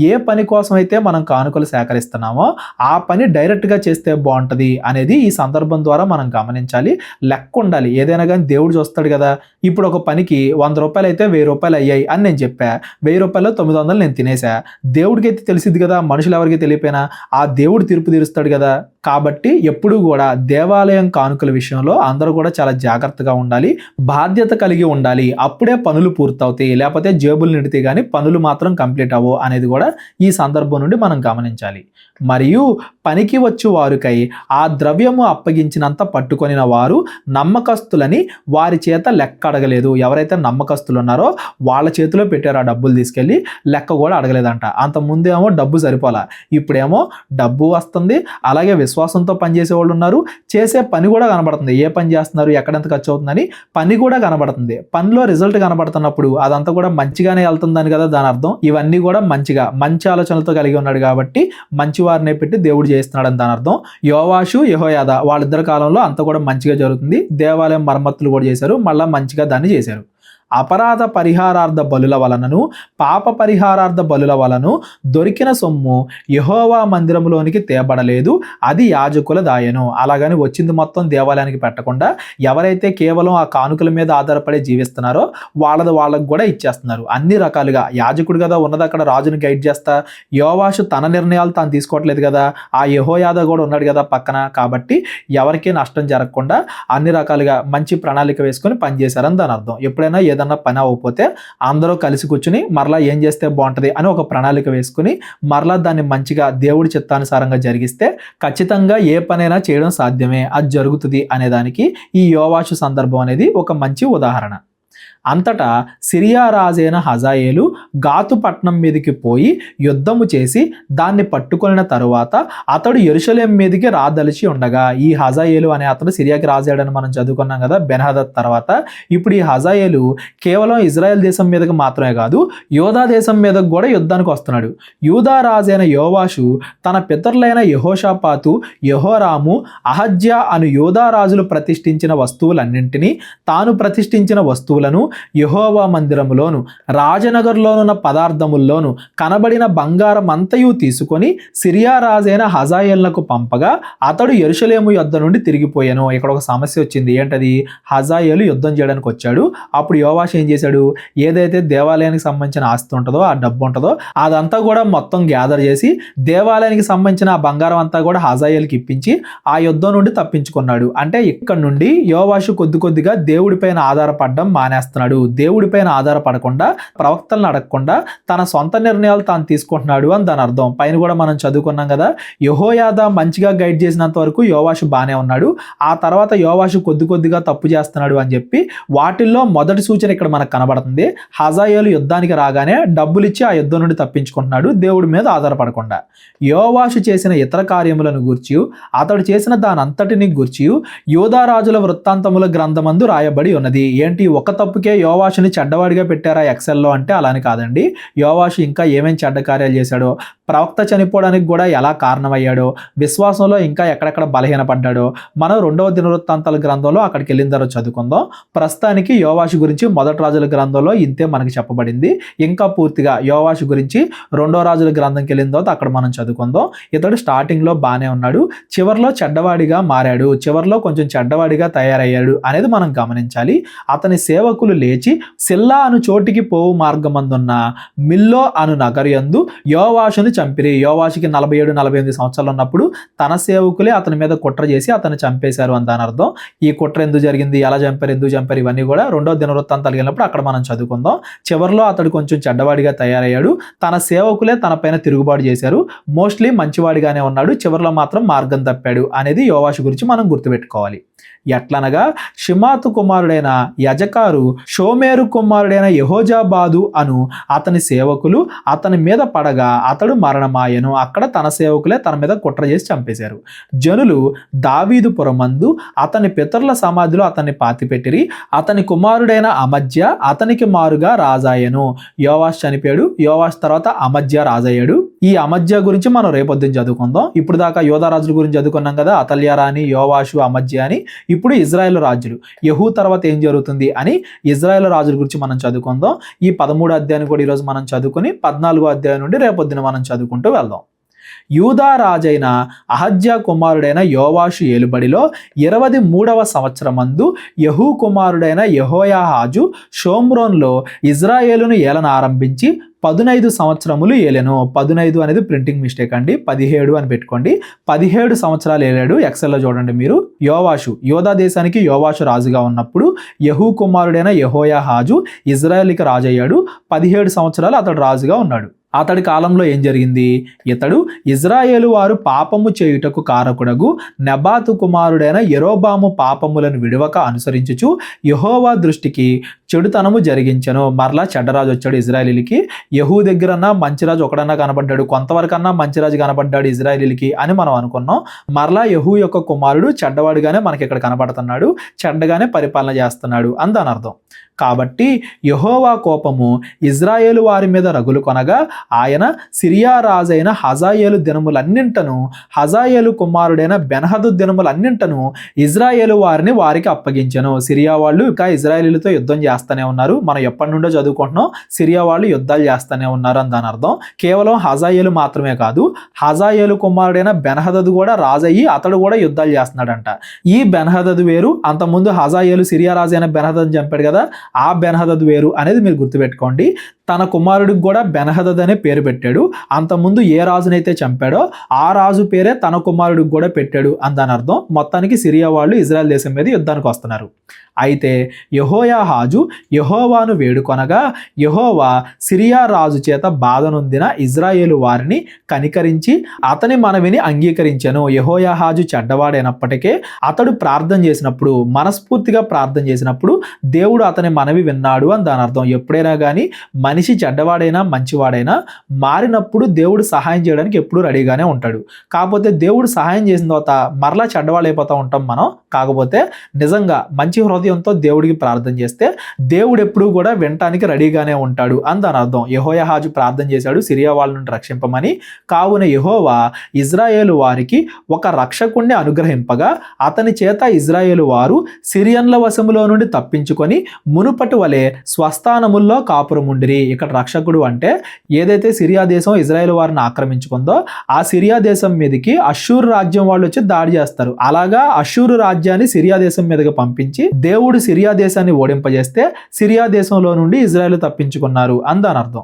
ఏ పని కోసం అయితే మనం కానుకలు సేకరిస్తున్నామో ఆ పని డైరెక్ట్గా చేస్తే బాగుంటుంది అనేది ఈ సందర్భం ద్వారా మనం గమనించాలి. లెక్క ఉండాలి. ఏదైనా కానీ దేవుడు చూస్తాడు కదా. ఇప్పుడు ఒక పనికి 100 రూపాయలు అయితే 1000 రూపాయలు అయ్యాయి అని నేను చెప్పా. 1000 రూపాయలు 900 నేను తినేసా. దేవుడికి అయితే తెలిసిద్ది కదా, మనుషులు ఎవరికి తెలియపోయినా ఆ దేవుడు తీర్పు తీరుస్తాడు కదా. కాబట్టి ఎప్పుడు కూడా దేవాలయం కానుకల విషయంలో అందరూ కూడా చాలా జాగ్రత్తగా ఉండాలి, బాధ్యత కలిగి ఉండాలి. అప్పుడే పనులు పూర్తవుతాయి. లేకపోతే జేబులు నిండితే కానీ పనులు మాత్రం కంప్లీట్ అవ్వవు అనేది కూడా ఈ సందర్భం నుండి మనం గమనించాలి. మరియు పనికి వచ్చు వారికై ఆ ద్రవ్యము అప్పగించినంత పట్టుకొనిన వారు నమ్మకస్తులని వారి చేత లెక్క అడగలేదు. ఎవరైతే నమ్మకస్తులు ఉన్నారో వాళ్ళ చేతిలో పెట్టారు ఆ డబ్బులు తీసుకెళ్ళి, లెక్క కూడా అడగలేదంట. అంత ముందేమో డబ్బు సరిపోలా, ఇప్పుడేమో డబ్బు వస్తుంది, అలాగే విశ్వాసంతో పనిచేసే వాళ్ళు ఉన్నారు, చేసే పని కూడా కనబడుతుంది. ఏ పని చేస్తున్నారు, ఎక్కడెంత ఖర్చు అవుతుందని పని కూడా కనబడుతుంది. పనిలో రిజల్ట్ కనబడుతున్నప్పుడు అదంతా కూడా మంచిగానే వెళ్తుందని కదా దాని అర్థం. ఇవన్నీ కూడా మంచి ఆలోచనలతో కలిగి ఉన్నాడు కాబట్టి మంచి వారిని పెట్టి దేవుడు చేస్తున్నాడని దాని అర్థం. యోవాషు యెహోయాదా వాళ్ళిద్దరి కాలంలో అంతా కూడా మంచిగా జరుగుతుంది. దేవాలయం మరమ్మతులు కూడా చేశారు, మళ్ళీ మంచిగా దాన్ని చేశారు. అపరాధ పరిహారార్థ బలుల వలనను పాప పరిహారార్థ బలుల వలను దొరికిన సొమ్ము యెహోవా మందిరములోనికి తేబడలేదు, అది యాజకుల దాయను. అలాగని వచ్చింది మొత్తం దేవాలయానికి పెట్టకుండా ఎవరైతే కేవలం ఆ కానుకల మీద ఆధారపడి జీవిస్తున్నారో వాళ్ళకు కూడా ఇచ్చేస్తున్నారు. అన్ని రకాలుగా యాజకుడు కదా ఉన్నది, అక్కడ రాజుని గైడ్ చేస్తా. యోవాషు తన నిర్ణయాలు తాను తీసుకోవట్లేదు కదా, ఆ యెహోయాదా కూడా ఉన్నాడు కదా పక్కన. కాబట్టి ఎవరికీ నష్టం జరగకుండా అన్ని రకాలుగా మంచి ప్రణాళిక వేసుకొని పనిచేశారని దాని అర్థం. ఎప్పుడైనా ఏదన్నా పని అవ్వకపోతే అందరూ కలిసి కూర్చుని మరలా ఏం చేస్తే బాగుంటుంది అని ఒక ప్రణాళిక వేసుకుని మరలా దాన్ని మంచిగా దేవుడి చిత్తానుసారంగా జరిగిస్తే ఖచ్చితంగా ఏ పనైనా చేయడం సాధ్యమే, అది జరుగుతుంది అనేదానికి ఈ యోవాషు సందర్భం అనేది ఒక మంచి ఉదాహరణ. అంతటా సిరియా రాజైన హజాయేలు గాతు పట్టణం మీదకి పోయి యుద్ధము చేసి దాన్ని పట్టుకొనిన తరువాత అతడు యెరూషలేము మీదకి రాదలిచి ఉండగా, ఈ హజాయేలు అనే అతడు సిరియాకి రాజాడని మనం చదువుకున్నాం కదా బెన్హదద్ తర్వాత. ఇప్పుడు ఈ హజాయేలు కేవలం ఇజ్రాయెల్ దేశం మీదకి మాత్రమే కాదు, యూదా దేశం మీదకి కూడా యుద్ధానికి వస్తున్నాడు. యూదా రాజైన యోవాషు తన పితరులైన యెహోషాపాతు, యెహోరాము, అహజ్యా అను యూదా రాజులు ప్రతిష్ఠించిన వస్తువులన్నింటినీ, తాను ప్రతిష్ఠించిన వస్తువులను, యెహోవా మందిరములోను రాజనగర్లోనున్న పదార్థముల్లోను కనబడిన బంగారం అంతయు తీసుకొని సిరియా రాజైన హజాయేలునకు పంపగా అతడు యెరూషలేము యొద్ద నుండి తిరిగిపోయాను. ఇక్కడ ఒక సమస్య వచ్చింది. ఏంటది? హజాయేలు యుద్ధం చేయడానికి వచ్చాడు. అప్పుడు యోవాషు ఏం చేశాడు? ఏదైతే దేవాలయానికి సంబంధించిన ఆస్తి ఉంటుందో, ఆ డబ్బు ఉంటుందో అదంతా కూడా మొత్తం గ్యాదర్ చేసి దేవాలయానికి సంబంధించిన ఆ బంగారం అంతా కూడా హజాయేలుకి ఇప్పించి ఆ యుద్ధం నుండి తప్పించుకున్నాడు. అంటే ఇక్కడ నుండి యోవాషు కొద్దిగా దేవుడిపైన ఆధారపడడం మానేస్తున్నాడు. దేవుడిపైన ఆధారపడకుండా, ప్రవక్తలను అడగకుండా తన సొంత నిర్ణయాలు తాను తీసుకుంటున్నాడు అని దాని అర్థం. పైన కూడా మనం చదువుకున్నాం కదా, యెహోయాదా మంచిగా గైడ్ చేసినంత వరకు యోవాషు బానే ఉన్నాడు, ఆ తర్వాత యోవాషు కొద్దిగా తప్పు చేస్తున్నాడు అని చెప్పి వాటిల్లో మొదటి సూచన ఇక్కడ మనకు కనబడుతుంది. హజాయేలు యుద్ధానికి రాగానే డబ్బులు ఇచ్చి ఆ యుద్ధం నుండి తప్పించుకుంటున్నాడు దేవుడి మీద ఆధారపడకుండా. యోవాషు చేసిన ఇతర కార్యములను గూర్చి, అతడు చేసిన దానంతటిని గూర్చి యూదా రాజుల వృత్తాంతముల గ్రంథమందు రాయబడి ఉన్నది. ఏంటి, ఒక తప్పుకే యోవాషుని చెడ్డవాడిగా పెట్టారా ఎక్సెల్లో అంటే అలాని కాదండి. యోవాషు ఇంకా ఏమేం చెడ్డ కార్యాలు చేశాడో, ప్రవక్త చనిపోవడానికి కూడా ఎలా కారణమయ్యాడో, విశ్వాసంలో ఇంకా ఎక్కడెక్కడ బలహీనపడ్డాడో మనం 2వ దినవృత్తాంతాల గ్రంథంలో అక్కడికి వెళ్ళిన తర్వాత చదువుకుందాం. ప్రస్తుతానికి యోవాషు గురించి మొదటి రాజుల గ్రంథంలో ఇంతే మనకి చెప్పబడింది. ఇంకా పూర్తిగా యోవాషు గురించి 2వ రాజుల గ్రంథంకి వెళ్ళిన తర్వాత అక్కడ మనం చదువుకుందాం. ఇతడు స్టార్టింగ్లో బాగానే ఉన్నాడు, చివరిలో చెడ్డవాడిగా మారాడు, చివరిలో కొంచెం చెడ్డవాడిగా తయారయ్యాడు అనేది మనం గమనించాలి. అతని సేవకులు లేచి సిల్లా అను చోటికి పోవు మార్గమందున్న మిల్లో అను నగరయందు యోవాషును చంపిరి. యోవాషుకి 47-48 సంవత్సరాలు ఉన్నప్పుడు తన సేవకులే అతని మీద కుట్ర చేసి అతన్ని చంపేశారు అని దాని అర్థం. ఈ కుట్ర ఎందుకు జరిగింది, ఎలా చంపారు, ఎందుకు చంపారు, ఇవన్నీ కూడా 2వ దినవృత్తాంతాలు వెళ్ళినప్పుడు అక్కడ మనం చదువుకుందాం. చివరిలో అతడు కొంచెం చెడ్డవాడిగా తయారయ్యాడు, తన సేవకులే తన పైన తిరుగుబాటు చేశారు, మోస్ట్లీ మంచివాడిగానే ఉన్నాడు, చివరిలో మాత్రం మార్గం తప్పాడు అనేది యోవాషు గురించి మనం గుర్తుపెట్టుకోవాలి. ఎట్లనగా షిమాతు కుమారుడైన యజకారు, షోమేరు కుమారుడైన యెహోజాబాదు అను అతని సేవకులు అతని మీద పడగా అతడు మరణమాయెను. అక్కడ తన సేవకులే తన మీద కుట్ర చేసి చంపేశారు. జనులు దావీదు పురమందు అతని పితరుల సమాధిలో అతన్ని పాతిపెట్టిరి. అతని కుమారుడైన అమజ్య అతనికి మారుగా రాజాయెను. యోవాష్ చనిపోయాడు, యోవాష్ తర్వాత అమజ్య రాజయ్యాడు. ఈ అమజ్య గురించి మనం రేపొద్దున చదువుకుందాం. ఇప్పుడు దాకా యోధా రాజుల గురించి చదువుకున్నాం కదా, అతల్య రాణి, యోవాషు, అమజ్య అని. ఇప్పుడు ఇజ్రాయెల్ రాజులు, యెహూ తర్వాత ఏం జరుగుతుంది అని ఇజ్రాయెల్ రాజుల గురించి మనం చదువుకుందాం. ఈ 13వ అధ్యాయాన్ని కూడా ఈరోజు మనం చదువుకుని 14వ అధ్యాయం నుండి రేపొద్దున మనం చదువుకుంటూ వెళ్దాం. యూదా రాజైన అహజ్యా కుమారుడైన యోవాషు ఏలుబడిలో 23వ సంవత్సరమందు యెహూ కుమారుడైన యెహోయాహాజు షోమ్రోన్లో ఇజ్రాయేలును ఏలన ఆరంభించి 15 సంవత్సరములు ఏలెను. 15 అనేది ప్రింటింగ్ మిస్టేక్ అండి, 17 అని పెట్టుకోండి. 17 సంవత్సరాలు ఏలాడు. ఎక్సెల్లో చూడండి మీరు. యోవాషు, యోధా దేశానికి యోవాషు రాజుగా ఉన్నప్పుడు యెహూ కుమారుడైన యెహోయాహాజు ఇజ్రాయేలుకి రాజు అయ్యాడు. 17 సంవత్సరాలు అతడు రాజుగా ఉన్నాడు. అతడి కాలంలో ఏం జరిగింది? ఇతడు ఇజ్రాయేలు వారు పాపము చేయుటకు కారకుడగు నెబాతు కుమారుడైన యెరోబాము పాపములను విడవక అనుసరించుచు యెహోవా దృష్టికి చెడుతనము జరిగించెను. మరలా చెడ్డరాజు వచ్చాడు ఇజ్రాయేలీలకి. యెహూ దగ్గరన్నా మంచిరాజు ఒకడన్నా కనబడ్డాడు, కొంతవరకన్నా మంచిరాజు కనబడ్డాడు ఇజ్రాయేలీలకి అని మనం అనుకున్నాం. మరలా యెహూ యొక్క కుమారుడు చెడ్డవాడిగానే మనకి ఇక్కడ కనబడుతున్నాడు, చెడ్డగానే పరిపాలన చేస్తున్నాడు అని దాని అర్థం. కాబట్టి యెహోవా కోపము ఇజ్రాయేలు వారి మీద రగులు కొనగా ఆయన సిరియా రాజైన హజాయేలు దినములన్నింటను, హజాయేలు కుమారుడైన బెన్హదదు దినములన్నింటను ఇజ్రాయేలు వారిని వారికి అప్పగించెను. సిరియా వాళ్ళు ఇంకా ఇజ్రాయేలీలతో యుద్ధం చేస్తూనే ఉన్నారు. మనం ఎప్పటి నుండో చదువుకుంటున్నాం, సిరియా వాళ్ళు యుద్ధాలు చేస్తూనే ఉన్నారు అని దాని అర్థం. కేవలం హజాయేలు మాత్రమే కాదు, హజాయేలు కుమారుడైన బెన్హదదు కూడా రాజయ్యి అతడు కూడా యుద్ధాలు చేస్తున్నాడంట. ఈ బెన్హదదు వేరు, అంతకుముందు హజాయేలు సిరియా రాజైన బెన్హదదు చంపాడు కదా, ఆ బెన్హదదు వేరు అనేది మీరు గుర్తుపెట్టుకోండి. తన కుమారుడికి కూడా బెన్హదద్ అనే పేరు పెట్టాడు. అంతకుముందు ఏ రాజునైతే చంపాడో ఆ రాజు పేరే తన కుమారుడికి కూడా పెట్టాడు అని దాని అర్థం. మొత్తానికి సిరియా వాళ్ళు ఇజ్రాయెల్ దేశం మీద యుద్ధానికి వస్తున్నారు. అయితే యెహోయాహాజు యెహోవాను వేడుకొనగా యెహోవా సిరియా రాజు చేత బాధనొందిన ఇజ్రాయేలు వారిని కనికరించి అతని మనవిని అంగీకరించెను. యెహోయాహాజు చెడ్డవాడైనప్పటికీ అతడు ప్రార్థన చేసినప్పుడు, మనస్ఫూర్తిగా ప్రార్థన చేసినప్పుడు దేవుడు అతని మనవి విన్నాడు అని దాని అర్థం. ఎప్పుడైనా కానీ మనిషి చెడ్డవాడైనా మంచివాడైనా మారినప్పుడు దేవుడు సహాయం చేయడానికి ఎప్పుడూ రెడీగానే ఉంటాడు. కాకపోతే దేవుడు సహాయం చేసిన తర్వాత మరలా చెడ్డవాళ్ళైపోతూ ఉంటాం మనం. కాకపోతే నిజంగా మంచి హృదయంతో దేవుడికి ప్రార్థన చేస్తే దేవుడు ఎప్పుడూ కూడా వినటానికి రెడీగానే ఉంటాడు అని దాని అర్థం. యెహోయాహాజు ప్రార్థన చేశాడు సిరియా వాళ్ళ నుండి రక్షింపమని. కావున యెహోవా ఇజ్రాయేలు వారికి ఒక రక్షకుణ్ణి అనుగ్రహింపగా అతని చేత ఇజ్రాయేలు వారు సిరియన్ల వశములో నుండి తప్పించుకొని మునుపటి వలె స్వస్థానముల్లో కాపురముండిరి. ఇక్కడ రక్షకుడు అంటే ఏదైతే సిరియా దేశం ఇజ్రాయేల్ వారిని ఆక్రమించుకుందో ఆ సిరియా దేశం మీదకి అష్షూరు రాజ్యం వాళ్ళు వచ్చి దాడి చేస్తారు. అలాగా అష్షూరు రాజ్యాన్ని సిరియా దేశం మీదకి పంపించి దేవుడు సిరియా దేశాన్ని ఓడింపజేస్తే సిరియా దేశంలో నుండి ఇజ్రాయేల్ తప్పించుకున్నారు అని దాని అర్థం.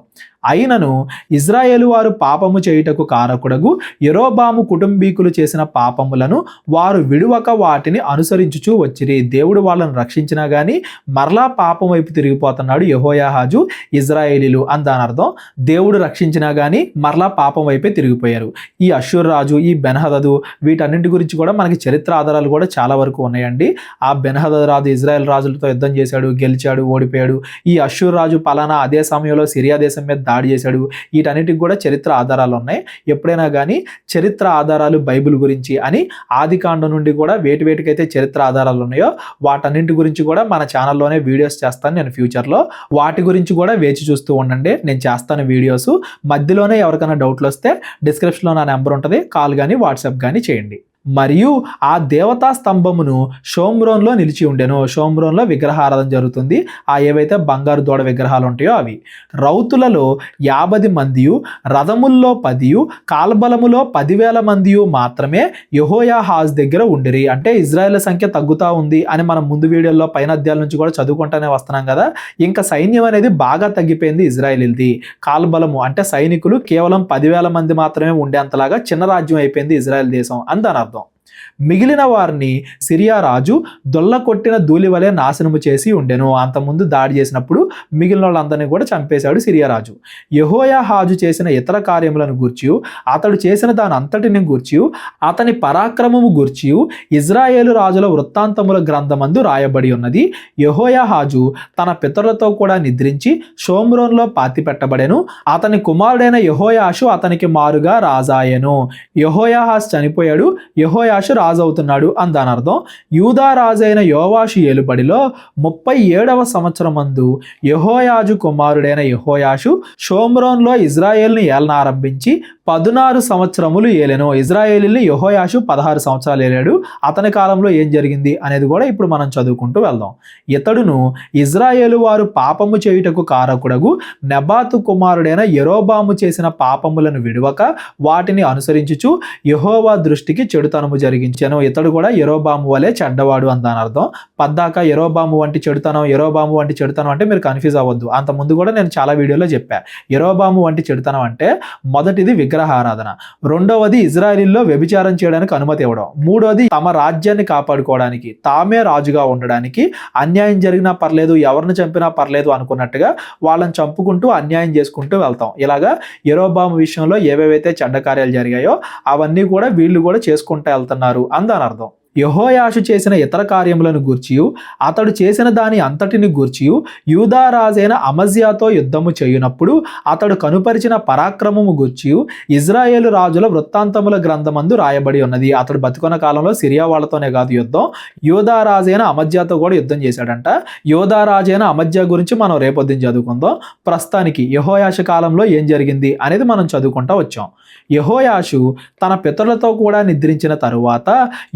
అయినను ఇజ్రాయేలు వారు పాపము చేయుటకు కారకుడగు యెరోబాము కుటుంబీకులు చేసిన పాపములను వారు విడువక వాటిని అనుసరించుచూ వచ్చిరి. దేవుడు వాళ్ళని రక్షించినా కానీ మరలా పాపం వైపు తిరిగిపోతున్నాడు యెహోయాహాజు ఇజ్రాయేలీలు అని దాని అర్థం. దేవుడు రక్షించినా కానీ మరలా పాపం వైపే తిరిగిపోయారు. ఈ అష్షూరు రాజు, ఈ బెన్హదదు, వీటన్నింటి గురించి కూడా మనకి చరిత్ర ఆధారాలు కూడా చాలా వరకు ఉన్నాయండి. ఆ బెన్హదదు రాజు ఇజ్రాయెల్ రాజులతో యుద్ధం చేశాడు, గెలిచాడు, ఓడిపోయాడు. ఈ అష్షూరు రాజు పలానా అదే సమయంలో సిరియా దేశం మీద దాడి చేశాడు. వీటన్నిటికి కూడా చరిత్ర ఆధారాలు ఉన్నాయి. ఎప్పుడైనా కానీ చరిత్ర ఆధారాలు బైబిల్ గురించి అని ఆదికాండం నుండి కూడా వేటికైతే చరిత్ర ఆధారాలు ఉన్నాయో వాటన్నింటి గురించి కూడా మన ఛానల్లోనే వీడియోస్ చేస్తాను నేను ఫ్యూచర్లో. వాటి గురించి కూడా వేచి చూస్తూ ఉండండి, నేను చేస్తాను వీడియోస్. మధ్యలోనే ఎవరికైనా డౌట్లు వస్తే డిస్క్రిప్షన్లో నా నెంబర్ ఉంటుంది, కాల్ కానీ వాట్సాప్ కానీ చేయండి. మరియు ఆ దేవతా స్తంభమును షోమ్రోన్లో నిలిచి ఉండెను. షోమ్రోన్లో విగ్రహారాధన జరుగుతుంది. ఆ ఏవైతే బంగారు దూడ విగ్రహాలు ఉంటాయో అవి. రౌతులలో 50 మందియు, రథముల్లో 10, కాల్బలములో 10,000 మందియు మాత్రమే యెహోయాహాజు దగ్గర ఉండిరి. అంటే ఇజ్రాయేల్ సంఖ్య తగ్గుతూ ఉంది అని మనం ముందు వీడియోలో పైన అధ్యాయాల నుంచి కూడా చదువుకుంటానే వస్తున్నాం కదా. ఇంకా సైన్యం అనేది బాగా తగ్గిపోయింది ఇజ్రాయేలీలది. కాల్బలము అంటే సైనికులు కేవలం 10,000 మంది మాత్రమే ఉండేంతలాగా చిన్న రాజ్యం అయిపోయింది ఇజ్రాయెల్ దేశం అని దాని అర్థం. మిగిలిన వారిని సిరియా రాజు దొల్ల కొట్టిన ధూళి వలె నాశనము చేసి ఉండెను. అంతకుముందు దాడి చేసినప్పుడు మిగిలిన వాళ్ళందరినీ కూడా చంపేశాడు సిరియా రాజు. యెహోయాహాజు చేసిన ఇతర కార్యములను గూర్చి, అతడు చేసిన దాని అంతటిని గూర్చి, అతని పరాక్రమము గూర్చి ఇజ్రాయేలు రాజుల వృత్తాంతముల గ్రంథమందు రాయబడి ఉన్నది. యెహోయాహాజు తన పితరులతో కూడా నిద్రించి షోమ్రోన్లో పాతిపెట్టబడెను. అతని కుమారుడైన యెహోయాషు అతనికి మారుగా రాజాయెను. యెహోయాహాజు చనిపోయాడు, యెహోయాషు రాజు అవుతున్నాడు అని దాని అర్థం. యూదా రాజైన యోవాషు ఏలుబడిలో 37వ సంవత్సరమందు యెహోయాజు కుమారుడైన యెహోయాషు షోమ్రోన్లో ఇజ్రాయేల్ని ఏలనారంభించి 16 సంవత్సరములు ఏలెను. ఇజ్రాయేలీని యెహోయాషు 16 సంవత్సరాలు ఏలాడు. అతని కాలంలో ఏం జరిగింది అనేది కూడా ఇప్పుడు మనం చదువుకుంటూ వెళ్దాం. ఇతడును ఇజ్రాయేలు వారు పాపము చేయుటకు కారకుడగు నెబాతు కుమారుడైన యెరోబాము చేసిన పాపములను విడువక వాటిని అనుసరించుచు యెహోవా దృష్టికి చెడుతనము జరిగించాను. ఇతడు కూడా యెరోబాము వలె చెడ్డవాడు అని దాని అర్థం. పద్దాక యెరోబాము వంటి చెడుతనం అంటే మీరు కన్ఫ్యూజ్ అవ్వద్దు. అంత ముందు కూడా నేను చాలా వీడియోలో చెప్పా. యెరోబాము వంటి చెడుతనం అంటే మొదటిది విగ్రహారాధన, రెండవది ఇజ్రాయేలీల్లో వ్యభిచారం చేయడానికి అనుమతి ఇవ్వడం, మూడవది తమ రాజ్యాన్ని కాపాడుకోవడానికి, తామే రాజుగా ఉండడానికి, అన్యాయం జరిగినా పర్లేదు, ఎవరిని చంపినా పర్లేదు అనుకున్నట్టుగా వాళ్ళని చంపుకుంటూ అన్యాయం చేసుకుంటూ వెళ్తాం. ఇలాగా యెరోబాము విషయంలో ఏవేవైతే చెడ్డ కార్యాలు జరిగాయో అవన్నీ కూడా వీళ్ళు కూడా చేసుకుంటూ వెళ్తున్నారు అని దాని అర్థం. యెహోయాషు చేసిన ఇతర కార్యములను గూర్చియు అతడు చేసిన దాని అంతటిని గూర్చియు యూదా రాజైన అమజ్యాతో యుద్ధము చేయునప్పుడు అతడు కనుపరిచిన పరాక్రమము గూర్చియు ఇజ్రాయేలు రాజుల వృత్తాంతముల గ్రంథమందు రాయబడి ఉన్నది. అతడు బతుకున్న కాలంలో సిరియా వాళ్ళతోనే కాదు యుద్ధం, యూదా రాజైన అమజ్యాతో కూడా యుద్ధం చేశాడంట. యూదా రాజైన అమజ్యా గురించి మనం రేపొద్దున చదువుకుందాం. ప్రస్తుతానికి యెహోయాషు కాలంలో ఏం జరిగింది అనేది మనం చదువుకుంటా వచ్చాం. యెహోయాషు తన పితరులతో కూడా నిద్రించిన తరువాత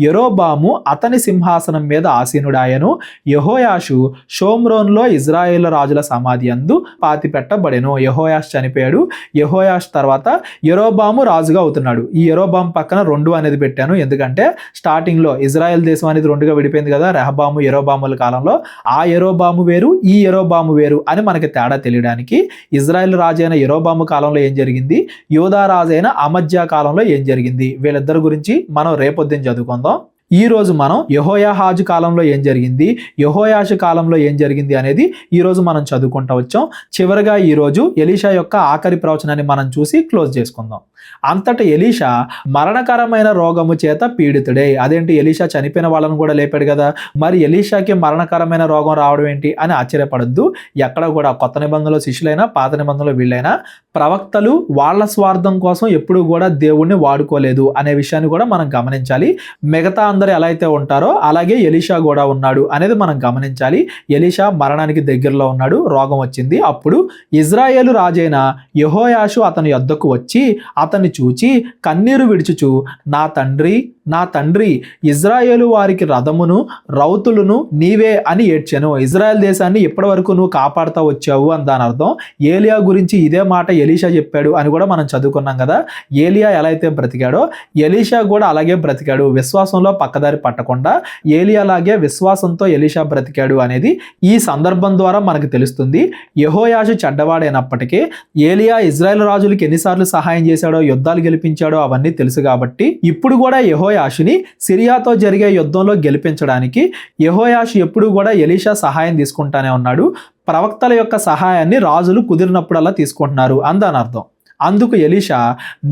యెరోబాము యెరోబాము అతని సింహాసనం మీద ఆసీనుడాయను. యెహోయాషు షోమ్రోన్లో ఇజ్రాయేల్ రాజుల సమాధి యందు పాతిపెట్టబడెను. యెహోయాషు చనిపోయాడు. యెహోయాషు తర్వాత యెరోబాము రాజుగా అవుతున్నాడు. ఈ యెరోబాము పక్కన 2 అనేది పెట్టాను, ఎందుకంటే స్టార్టింగ్ లో ఇజ్రాయెల్ దేశం అనేది 2గా విడిపోయింది కదా, రెహబాము యెరోబాముల కాలంలో. ఆ యెరోబాము వేరు, ఈ యెరోబాము వేరు అని మనకి తేడా తెలియడానికి ఇజ్రాయెల్ రాజు అయిన యెరోబాము కాలంలో ఏం జరిగింది, యూదా రాజు అయిన అమజ్యా కాలంలో ఏం జరిగింది, వీళ్ళిద్దరి గురించి మనం రేపొద్దున చదువుకుందాం. ఈ రోజు మనం యెహోయాహాజు కాలంలో ఏం జరిగింది, యెహోయాషు కాలంలో ఏం జరిగింది అనేది ఈ రోజు మనం చదువుకుంటూ వచ్చాం. చివరిగా ఈ రోజు ఎలీషా యొక్క ఆఖరి ప్రవచనాన్ని మనం చూసి క్లోజ్ చేసుకుందాం. అంతట ఎలీషా మరణకరమైన రోగము చేత పీడితుడే. అదేంటి, ఎలీషా చనిపోయిన వాళ్ళను కూడా లేపాడు కదా, మరి ఎలీషాకి మరణకరమైన రోగం రావడం ఏంటి అని ఆశ్చర్యపడద్దు. ఎక్కడ కూడా కొత్త నిబంధనలో శిష్యులైనా పాత నిబంధనలో వీళ్ళైనా ప్రవక్తలు వాళ్ళ స్వార్థం కోసం ఎప్పుడూ కూడా దేవుణ్ణి వాడుకోలేదు అనే విషయాన్ని కూడా మనం గమనించాలి. మిగతా అందరూ ఎలా అయితే ఉంటారో అలాగే ఎలీషా కూడా ఉన్నాడు అనేది మనం గమనించాలి. ఎలీషా మరణానికి దగ్గరలో ఉన్నాడు, రోగం వచ్చింది. అప్పుడు ఇజ్రాయేలు రాజైన యెహోయాషు అతని యొద్దకు వచ్చి అతన్ని చూచి కన్నీరు విడుచుచు, నా తండ్రి, నా తండ్రి, ఇజ్రాయేలు వారికి రథమును రౌతులను నీవే అని ఏడ్చెను. ఇజ్రాయెల్ దేశాన్ని ఇప్పటి వరకు నువ్వు కాపాడుతూ వచ్చావు అని దాని అర్థం. ఏలియా గురించి ఇదే మాట ఎలీషా చెప్పాడు అని కూడా మనం చదువుకున్నాం కదా. ఏలియా ఎలా అయితే బ్రతికాడో ఎలీషా కూడా అలాగే బ్రతికాడు. విశ్వాసంలో పక్కదారి పట్టకుండా ఏలియా లాగే విశ్వాసంతో ఎలీషా బ్రతికాడు అనేది ఈ సందర్భం ద్వారా మనకు తెలుస్తుంది. యెహోయాషు చెడ్డవాడైనప్పటికీ ఏలియా ఇజ్రాయెల్ రాజులకి ఎన్నిసార్లు సహాయం చేశాడో, యుద్ధాలు గెలిపించాడో అవన్నీ తెలుసు కాబట్టి ఇప్పుడు కూడా యెహోయాషుని సిరియాతో జరిగే యుద్ధంలో గెలిపించడానికి యెహోయాషు ఎప్పుడు కూడా ఎలీషా సహాయం తీసుకుంటానే ఉన్నాడు. ప్రవక్తల యొక్క సహాయాన్ని రాజులు కుదిరినప్పుడల్లా తీసుకుంటున్నారు అని దాని అర్థం. అందుకు ఎలీషా,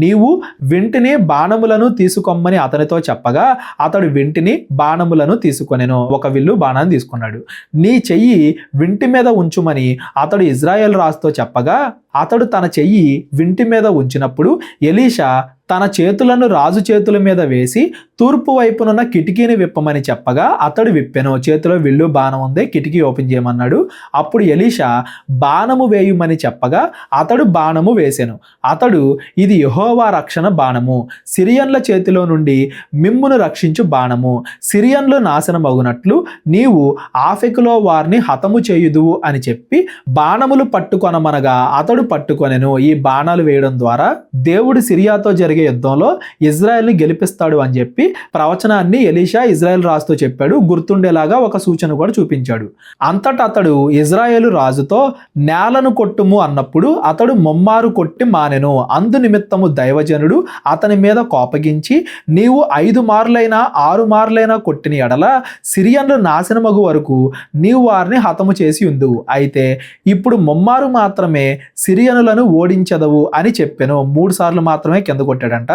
నీవు వింటిని బాణములను తీసుకొమ్మని అతనితో చెప్పగా అతడు వింటిని బాణములను తీసుకొనెను. ఒక విల్లు బాణాన్ని తీసుకున్నాడు. నీ చెయ్యి వింటి మీద ఉంచుమని అతడు ఇజ్రాయేల్ రాజుతో చెప్పగా అతడు తన చెయ్యి వింటి మీద ఉంచినప్పుడు ఎలీషా తన చేతులను రాజు చేతుల మీద వేసి తూర్పు వైపునున్న కిటికీని విప్పమని చెప్పగా అతడు విప్పెను. చేతిలో విల్లు బాణం ఉంది, కిటికీ ఓపెన్ చేయమన్నాడు. అప్పుడు ఎలీషా బాణము వేయుమని చెప్పగా అతడు బాణము వేసెను. అతడు, ఇది యెహోవా రక్షణ బాణము, సిరియన్ల చేతిలో నుండి మిమ్మును రక్షించు బాణము, సిరియన్లు నాశనమగునట్లు నీవు ఆఫెకులో వారిని హతము చేయుదువు అని చెప్పి బాణములు పట్టుకొనమనగా అతడు పట్టుకొనెను. ఈ బాణాలు వేయడం ద్వారా దేవుడు సిరియాతో జరిగే యుద్ధంలో ఇజ్రాయెల్ని గెలిపిస్తాడు అని చెప్పి ప్రవచనాన్ని ఎలీషా ఇజ్రాయెల్ రాజుతో చెప్పాడు. గుర్తుండేలాగా ఒక సూచన కూడా చూపించాడు. అంతటా అతడు ఇజ్రాయేలు రాజుతో నేలను కొట్టుము అన్నప్పుడు అతడు ముమ్మారు కొట్టి మానెను. అందు నిమిత్తము దైవజనుడు అతని మీద కోపగించి, నీవు 5 మార్లైనా 6 మార్లైనా కొట్టిన ఎడల సిరియన్లు నాశనమగు వరకు నీవు వారిని హతము చేసి ఉందువు. అయితే ఇప్పుడు ముమ్మారు మాత్రమే సిరియనులను ఓడించదవు అని చెప్పెను. 3 సార్లు మాత్రమే కింద కొట్టాడంట.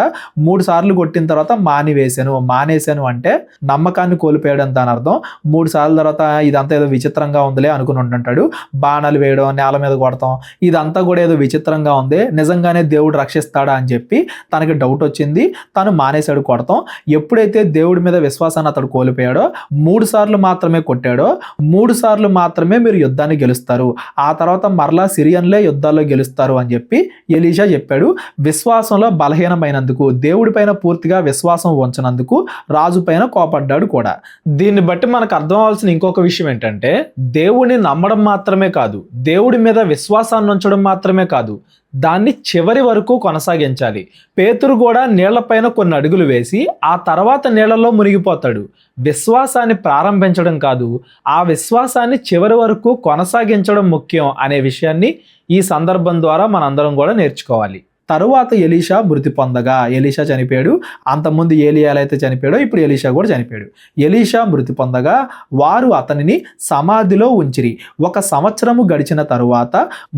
3 సార్లు కొట్టిన తర్వాత మానేశాను అంటే నమ్మకాన్ని కోల్పోయాడు దాని అర్థం. 3 సార్ల తర్వాత ఇదంతా ఏదో విచిత్రంగా ఉందిలే అనుకుని ఉంటుంటాడు. బాణాలు వేయడం, నేల మీద కొడతాం, ఇదంతా కూడా ఏదో విచిత్రంగా ఉంది, నిజంగానే దేవుడు రక్షిస్తాడా అని చెప్పి తనకి డౌట్ వచ్చింది. తను మానేశాడు కొడతాం. ఎప్పుడైతే దేవుడి మీద విశ్వాసాన్ని అతడు కోల్పోయాడో 3 సార్లు మాత్రమే కొట్టాడో 3 సార్లు మాత్రమే మీరు యుద్ధాన్ని గెలుస్తారు, ఆ తర్వాత మరలా సిరియన్లే యుద్ధాల్లో గెలుస్తారు అని చెప్పి ఎలీషా చెప్పాడు. విశ్వాసంలో బలహీనమైనందుకు, దేవుడి పైన పూర్తిగా విశ్వాసం ఉంచినందుకు రాజు పైన కోపడ్డాడు కూడా. దీన్ని బట్టి మనకు అర్థం అవ్వాల్సిన ఇంకొక విషయం ఏంటంటే, దేవుడిని నమ్మడం మాత్రమే కాదు, దేవుడి మీద విశ్వాసాన్ని ఉంచడం మాత్రమే కాదు, దాన్ని చివరి వరకు కొనసాగించాలి. పేతురు కూడా నీళ్లపైన కొన్ని అడుగులు వేసి ఆ తర్వాత నీళ్లలో మునిగిపోతాడు. విశ్వాసాన్ని ప్రారంభించడం కాదు, ఆ విశ్వాసాన్ని చివరి వరకు కొనసాగించడం ముఖ్యం అనే విషయాన్ని ఈ సందర్భం ద్వారా మనందరం కూడా నేర్చుకోవాలి. తరువాత ఎలీషా మృతి పొందగా, ఎలీషా చనిపోయాడు. అంతకుముందు ఏలియా ఎలా అయితే చనిపోయాడో ఇప్పుడు ఎలీషా కూడా చనిపోయాడు. ఎలీషా మృతి పొందగా వారు అతనిని సమాధిలో ఉంచిరి. 1 సంవత్సరము గడిచిన తరువాత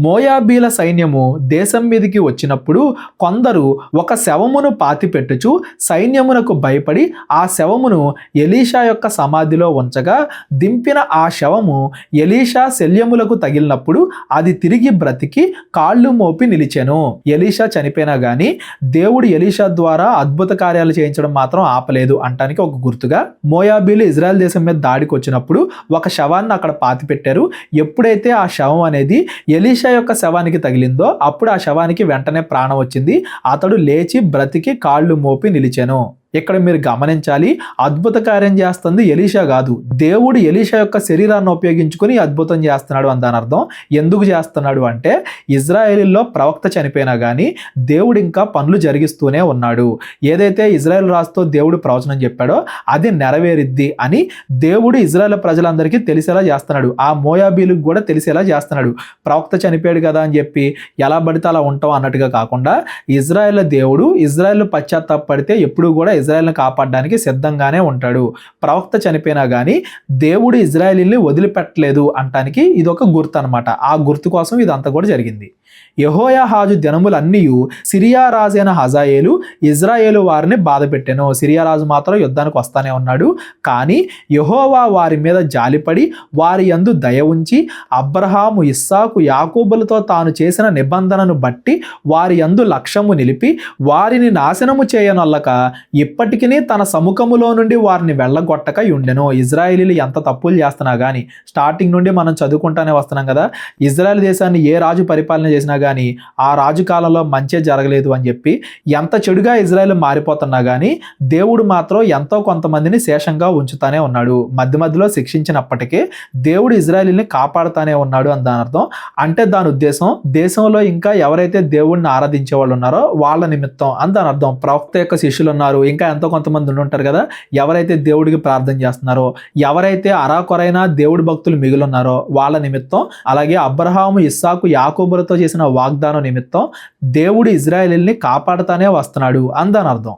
మోయాబీల సైన్యము దేశం మీదకి వచ్చినప్పుడు కొందరు ఒక శవమును పాతిపెట్టుచు సైన్యమునకు భయపడి ఆ శవమును ఎలీషా యొక్క సమాధిలో ఉంచగా దింపిన ఆ శవము ఎలీషా శల్యములకు తగిలినప్పుడు అది తిరిగి బ్రతికి కాళ్ళు మోపి నిలిచెను. ఎలీషా చనిపోయినా గానీ దేవుడు ఎలీషా ద్వారా అద్భుత కార్యాలు చేయించడం మాత్రం ఆపలేదు అంటానికి ఒక గుర్తుగా మోయాబీలు ఇజ్రాయెల్ దేశం మీద దాడికి వచ్చినప్పుడు ఒక శవాన్ని అక్కడ పాతిపెట్టారు. ఎప్పుడైతే ఆ శవం అనేది ఎలీషా యొక్క శవానికి తగిలిందో అప్పుడు ఆ శవానికి వెంటనే ప్రాణం వచ్చింది. అతడు లేచి బ్రతికి కాళ్ళు మోపి నిలిచెను. ఇక్కడ మీరు గమనించాలి, అద్భుత కార్యం చేస్తుంది ఎలీషా కాదు, దేవుడు ఎలీషా యొక్క శరీరాన్ని ఉపయోగించుకుని అద్భుతం చేస్తున్నాడు అని దాని అర్థం. ఎందుకు చేస్తున్నాడు అంటే ఇజ్రాయేలీలో ప్రవక్త చనిపోయినా కానీ దేవుడు ఇంకా పనులు జరిగిస్తూనే ఉన్నాడు. ఏదైతే ఇజ్రాయెల్ రాజుతో దేవుడు ప్రవచనం చెప్పాడో అది నెరవేరిద్ది అని దేవుడు ఇజ్రాయెల్ ప్రజలందరికీ తెలిసేలా చేస్తున్నాడు. ఆ మోయాబీలకు కూడా తెలిసేలా చేస్తున్నాడు. ప్రవక్త చనిపోయాడు కదా అని చెప్పి ఎలా పడితే అలా ఉంటాం అన్నట్టుగా కాకుండా ఇజ్రాయెల్ దేవుడు ఇజ్రాయెల్ పశ్చాత్తాపడితే ఎప్పుడు కూడా ఇజ్రాయెల్ని కాపాడడానికి సిద్ధంగానే ఉంటాడు. ప్రవక్త చనిపోయినా కానీ దేవుడు ఇజ్రాయేలీని వదిలిపెట్టలేదు అంటానికి ఇది ఒక గుర్తు అనమాట. ఆ గుర్తు కోసం ఇదంతా కూడా జరిగింది. యెహోయాహాజు దినములన్నీయు సిరియా రాజైన హజాయేలు ఇజ్రాయేలు వారిని బాధ పెట్టెను. సిరియా రాజు మాత్రం యుద్ధానికి వస్తానే ఉన్నాడు. కానీ యెహోవా వారి మీద జాలిపడి వారి యందు దయ ఉంచి అబ్రహాము ఇస్సాకు యాకోబులతో తాను చేసిన నిబంధనను బట్టి వారి యందు లక్ష్యము నిలిపి వారిని నాశనము చేయనొల్లక ఇప్పటికీ తన సముఖములో నుండి వారిని వెళ్ళగొట్టక ఉండెను. ఇజ్రాయేలీలు ఎంత తప్పులు చేస్తున్నా కానీ స్టార్టింగ్ నుండి మనం చదువుకుంటానే వస్తున్నాం కదా, ఇజ్రాయెల్ దేశాన్ని ఏ రాజు పరిపాలన చేసినా కానీ ఆ రాజు కాలంలో మంచి జరగలేదు అని చెప్పి ఎంత చెడుగా ఇజ్రాయెల్ మారిపోతున్నా కానీ దేవుడు మాత్రం ఎంతో కొంతమందిని శేషంగా ఉంచుతానే ఉన్నాడు. మధ్య మధ్యలో శిక్షించినప్పటికీ దేవుడు ఇజ్రాయెల్ని కాపాడుతానే ఉన్నాడు అని దాని అర్థం. అంటే దాని ఉద్దేశం దేశంలో ఇంకా ఎవరైతే దేవుడిని ఆరాధించే వాళ్ళు ఉన్నారో వాళ్ళ నిమిత్తం అని దాని అర్థం. ప్రవక్త యొక్క శిష్యులు ఉన్నారు, ఇంకా ఎంతో కొంతమంది ఉంటారు కదా, ఎవరైతే దేవుడికి ప్రార్థన చేస్తున్నారో, ఎవరైతే అరాకొరైనా దేవుడి భక్తులు మిగులున్నారో వాళ్ళ నిమిత్తం, అలాగే అబ్రహాము ఇస్సాకు యాకోబులతో చేసిన వాగ్దానం నిమిత్తం దేవుడు ఇజ్రాయేలీల్ని కాపాడుతానే వస్తున్నాడు అని దాని అర్థం.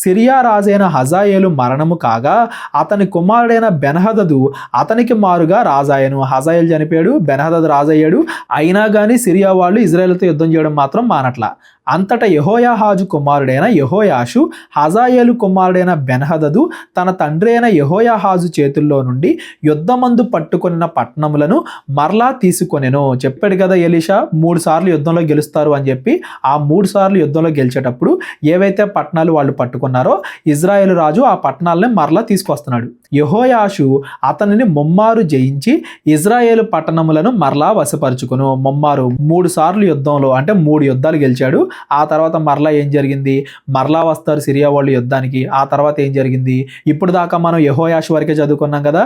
సిరియా రాజైన హజాయేలు మరణము కాగా అతని కుమారుడైన బెన్హదదు అతనికి మారుగా రాజాయను. హజాయేలు చనిపోయాడు, బెన్హదదు రాజయ్యాడు. అయినా కానీ సిరియా వాళ్ళు ఇజ్రాయేల్తో యుద్ధం చేయడం మాత్రం మానట్లా. అంతటా యెహోయాహాజు కుమారుడైన యెహోయాషు హజాయేలు కుమారుడైన బెన్హదదు తన తండ్రి అయిన యెహోయాహాజు చేతుల్లో నుండి యుద్ధమందు పట్టుకొనిన పట్టణములను మరలా తీసుకొనెను. చెప్పాడు కదా ఎలీషా 3 సార్లు యుద్ధంలో గెలుస్తారు అని చెప్పి. ఆ 3 సార్లు యుద్ధంలో గెలిచేటప్పుడు ఏవైతే పట్టణాలు వాళ్ళు పట్టుకున్నారో ఇజ్రాయేలు రాజు ఆ పట్టణాలని మరలా తీసుకొస్తున్నాడు. యెహోయాషు అతనిని ముమ్మారు జయించి ఇజ్రాయేలు పట్టణములను మరలా వశపరుచుకును. ముమ్మారు 3 సార్లు యుద్ధంలో అంటే 3 యుద్ధాలు గెలిచాడు. ఆ తర్వాత మరలా ఏం జరిగింది, మరలా వస్తారు సిరియా వాళ్ళు యుద్ధానికి. ఆ తర్వాత ఏం జరిగింది, ఇప్పుడు దాకా మనం యెహోయాషు వరకే చదువుకున్నాం కదా,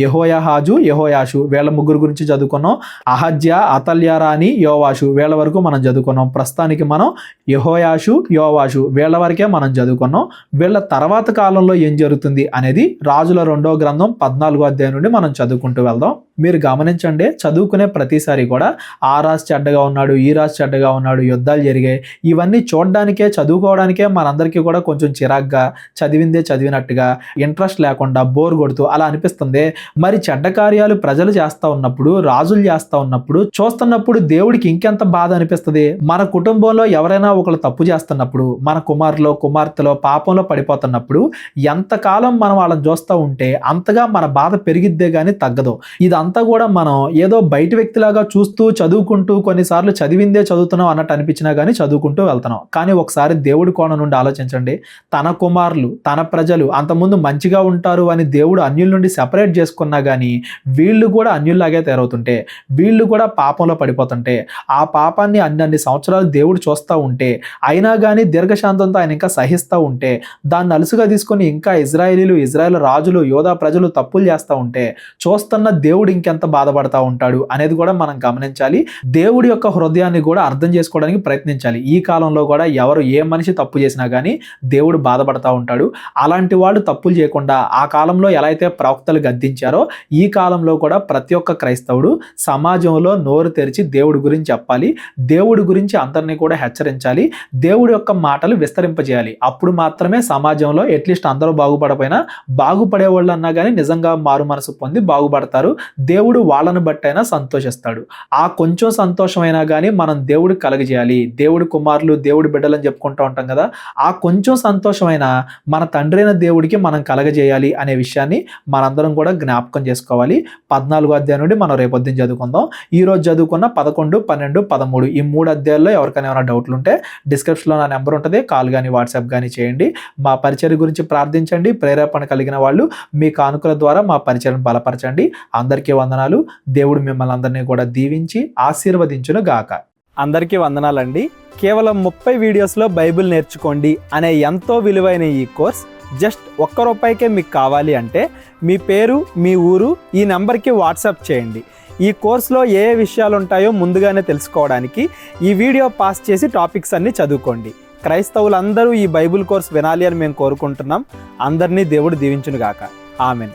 యెహోయాహాజు యెహోయాషు వీళ్ళ ముగ్గురు గురించి చదువుకున్నాం. అహజ్యా అతల్యా రాణి యోవాషు వీళ్ళ వరకు మనం చదువుకున్నాం. ప్రస్తుతానికి మనం యెహోయాషు యోవాషు వీళ్ళ వరకే మనం చదువుకున్నాం. వీళ్ళ తర్వాత కాలంలో ఏం జరుగుతుంది అనేది రాజుల 2వ గ్రంథం 14వ అధ్యాయం నుండి మనం చదువుకుంటూ వెళ్దాం. మీరు గమనించండి, చదువుకునే ప్రతిసారి కూడా ఆ రాజు చెడ్డగా ఉన్నాడు, ఈ రాజు చెడ్డగా ఉన్నాడు, యుద్ధాలు జరిగాయి, ఇవన్నీ చూడడానికే చదువుకోవడానికే మనందరికీ కూడా కొంచెం చిరాగ్గా, చదివిందే చదివినట్టుగా, ఇంట్రెస్ట్ లేకుండా, బోర్ కొడుతూ అలా అనిపిస్తుంది. మరి చెడ్డ కార్యాలు ప్రజలు చేస్తూ ఉన్నప్పుడు, రాజులు చేస్తూ ఉన్నప్పుడు చూస్తున్నప్పుడు దేవుడికి ఇంకెంత బాధ అనిపిస్తుంది. మన కుటుంబంలో ఎవరైనా ఒకరు తప్పు చేస్తున్నప్పుడు, మన కుమారులో కుమార్తెలో పాపంలో పడిపోతున్నప్పుడు ఎంతకాలం మనం వాళ్ళని చూస్తూ ఉంటే అంతగా మన బాధ పెరిగిద్దే కానీ తగ్గదు. ఇదంతా కూడా మనం ఏదో బయట వ్యక్తిలాగా చూస్తూ చదువుకుంటూ కొన్నిసార్లు చదివిందే చదువుతున్నాం అన్నట్టు అనిపించినా కానీ చదువుకుంటూ వెళ్తున్నాం. కానీ ఒకసారి దేవుడి కోణం నుండి ఆలోచించండి. తన కుమారులు తన ప్రజలు అంతకుముందు మంచిగా ఉంటారు అని దేవుడు అన్యుల నుండి సెపరేట్ చేసుకున్నా కానీ వీళ్ళు కూడా అన్యుల్లాగే తయారవుతుంటే, వీళ్ళు కూడా పాపంలో పడిపోతుంటే, ఆ పాపాన్ని అన్ని సంవత్సరాలు దేవుడు చూస్తూ ఉంటే, అయినా కానీ దీర్ఘశాంతంతో ఆయన ఇంకా సహిస్తూ ఉంటే, దాన్ని అలుసుగా తీసుకొని ఇంకా ఇజ్రాయేల్ రాజులు యోధా ప్రజలు తప్పులు చేస్తూ ఉంటే చూస్తున్న దేవుడు ఇంకెంత బాధపడతా ఉంటాడు అనేది కూడా మనం గమనించాలి. దేవుడి యొక్క హృదయాన్ని కూడా అర్థం చేసుకోవడానికి ప్రయత్నించాలి. ఈ కాలంలో కూడా ఎవరు ఏ మనిషి తప్పు చేసినా కానీ దేవుడు బాధపడతా ఉంటాడు. అలాంటి వాళ్ళు తప్పులు చేయకుండా ఆ కాలంలో ఎలా అయితే ప్రవక్తలు గద్దించారో ఈ కాలంలో కూడా ప్రతి ఒక్క క్రైస్తవుడు సమాజంలో నోరు తెరిచి దేవుడి గురించి చెప్పాలి, దేవుడి గురించి అందరినీ కూడా హెచ్చరించాలి, దేవుడి యొక్క మాటలు విస్తరింపజేయాలి. అప్పుడు మాత్రమే సమాజంలో అట్లీస్ట్ అందరూ బాగుపడపోయినా బాగుపడే వాళ్ళు అన్నా కానీ నిజంగా మారు మనసు పొంది బాగుపడతారు. దేవుడు వాళ్ళను బట్టైనా సంతోషిస్తాడు. ఆ కొంచెం సంతోషమైనా కానీ మనం దేవుడికి కలగజేయాలి. దేవుడి కుమారులు దేవుడి బిడ్డలని చెప్పుకుంటూ ఉంటాం కదా, ఆ కొంచెం సంతోషమైన మన తండ్రి అయిన దేవుడికి మనం కలగజేయాలి అనే విషయాన్ని మనందరం కూడా జ్ఞాపకం చేసుకోవాలి. 14వ అధ్యాయం నుండి మనం రేపొద్దున చదువుకుందాం. ఈ రోజు చదువుకున్న 11, 12, 13 ఈ 3 అధ్యాయాల్లో ఎవరికైనా ఏమైనా డౌట్లు ఉంటే డిస్క్రిప్షన్లో నా నెంబర్ ఉంటుంది, కాల్ కానీ వాట్సాప్ కానీ చేయండి. మా పరిచర్య గురించి ప్రార్థించండి. ప్రేరేపణ కలిగిన వాళ్ళు మీ కానుకల ద్వారా మా పరిచర్యను బలపరచండి. అందరికీ వందనాలు. దేవుడు మిమ్మల్ని అందరినీ కూడా దీవించి ఆశీర్వదించును గాక. అందరికీ వందనాలండి. కేవలం 30 వీడియోస్లో బైబిల్ నేర్చుకోండి అనే ఎంతో విలువైన ఈ కోర్స్ జస్ట్ ₹1 మీకు కావాలి అంటే మీ పేరు, మీ ఊరు ఈ నెంబర్కి వాట్సాప్ చేయండి. ఈ కోర్సులో ఏ విషయాలు ఉంటాయో ముందుగానే తెలుసుకోవడానికి ఈ వీడియో పాస్ చేసి టాపిక్స్ అన్నీ చదువుకోండి. క్రైస్తవులందరూ ఈ బైబిల్ కోర్స్ వినాలి అని మేము కోరుకుంటున్నాం. అందరినీ దేవుడు దీవించునుగాక. ఆమెన్.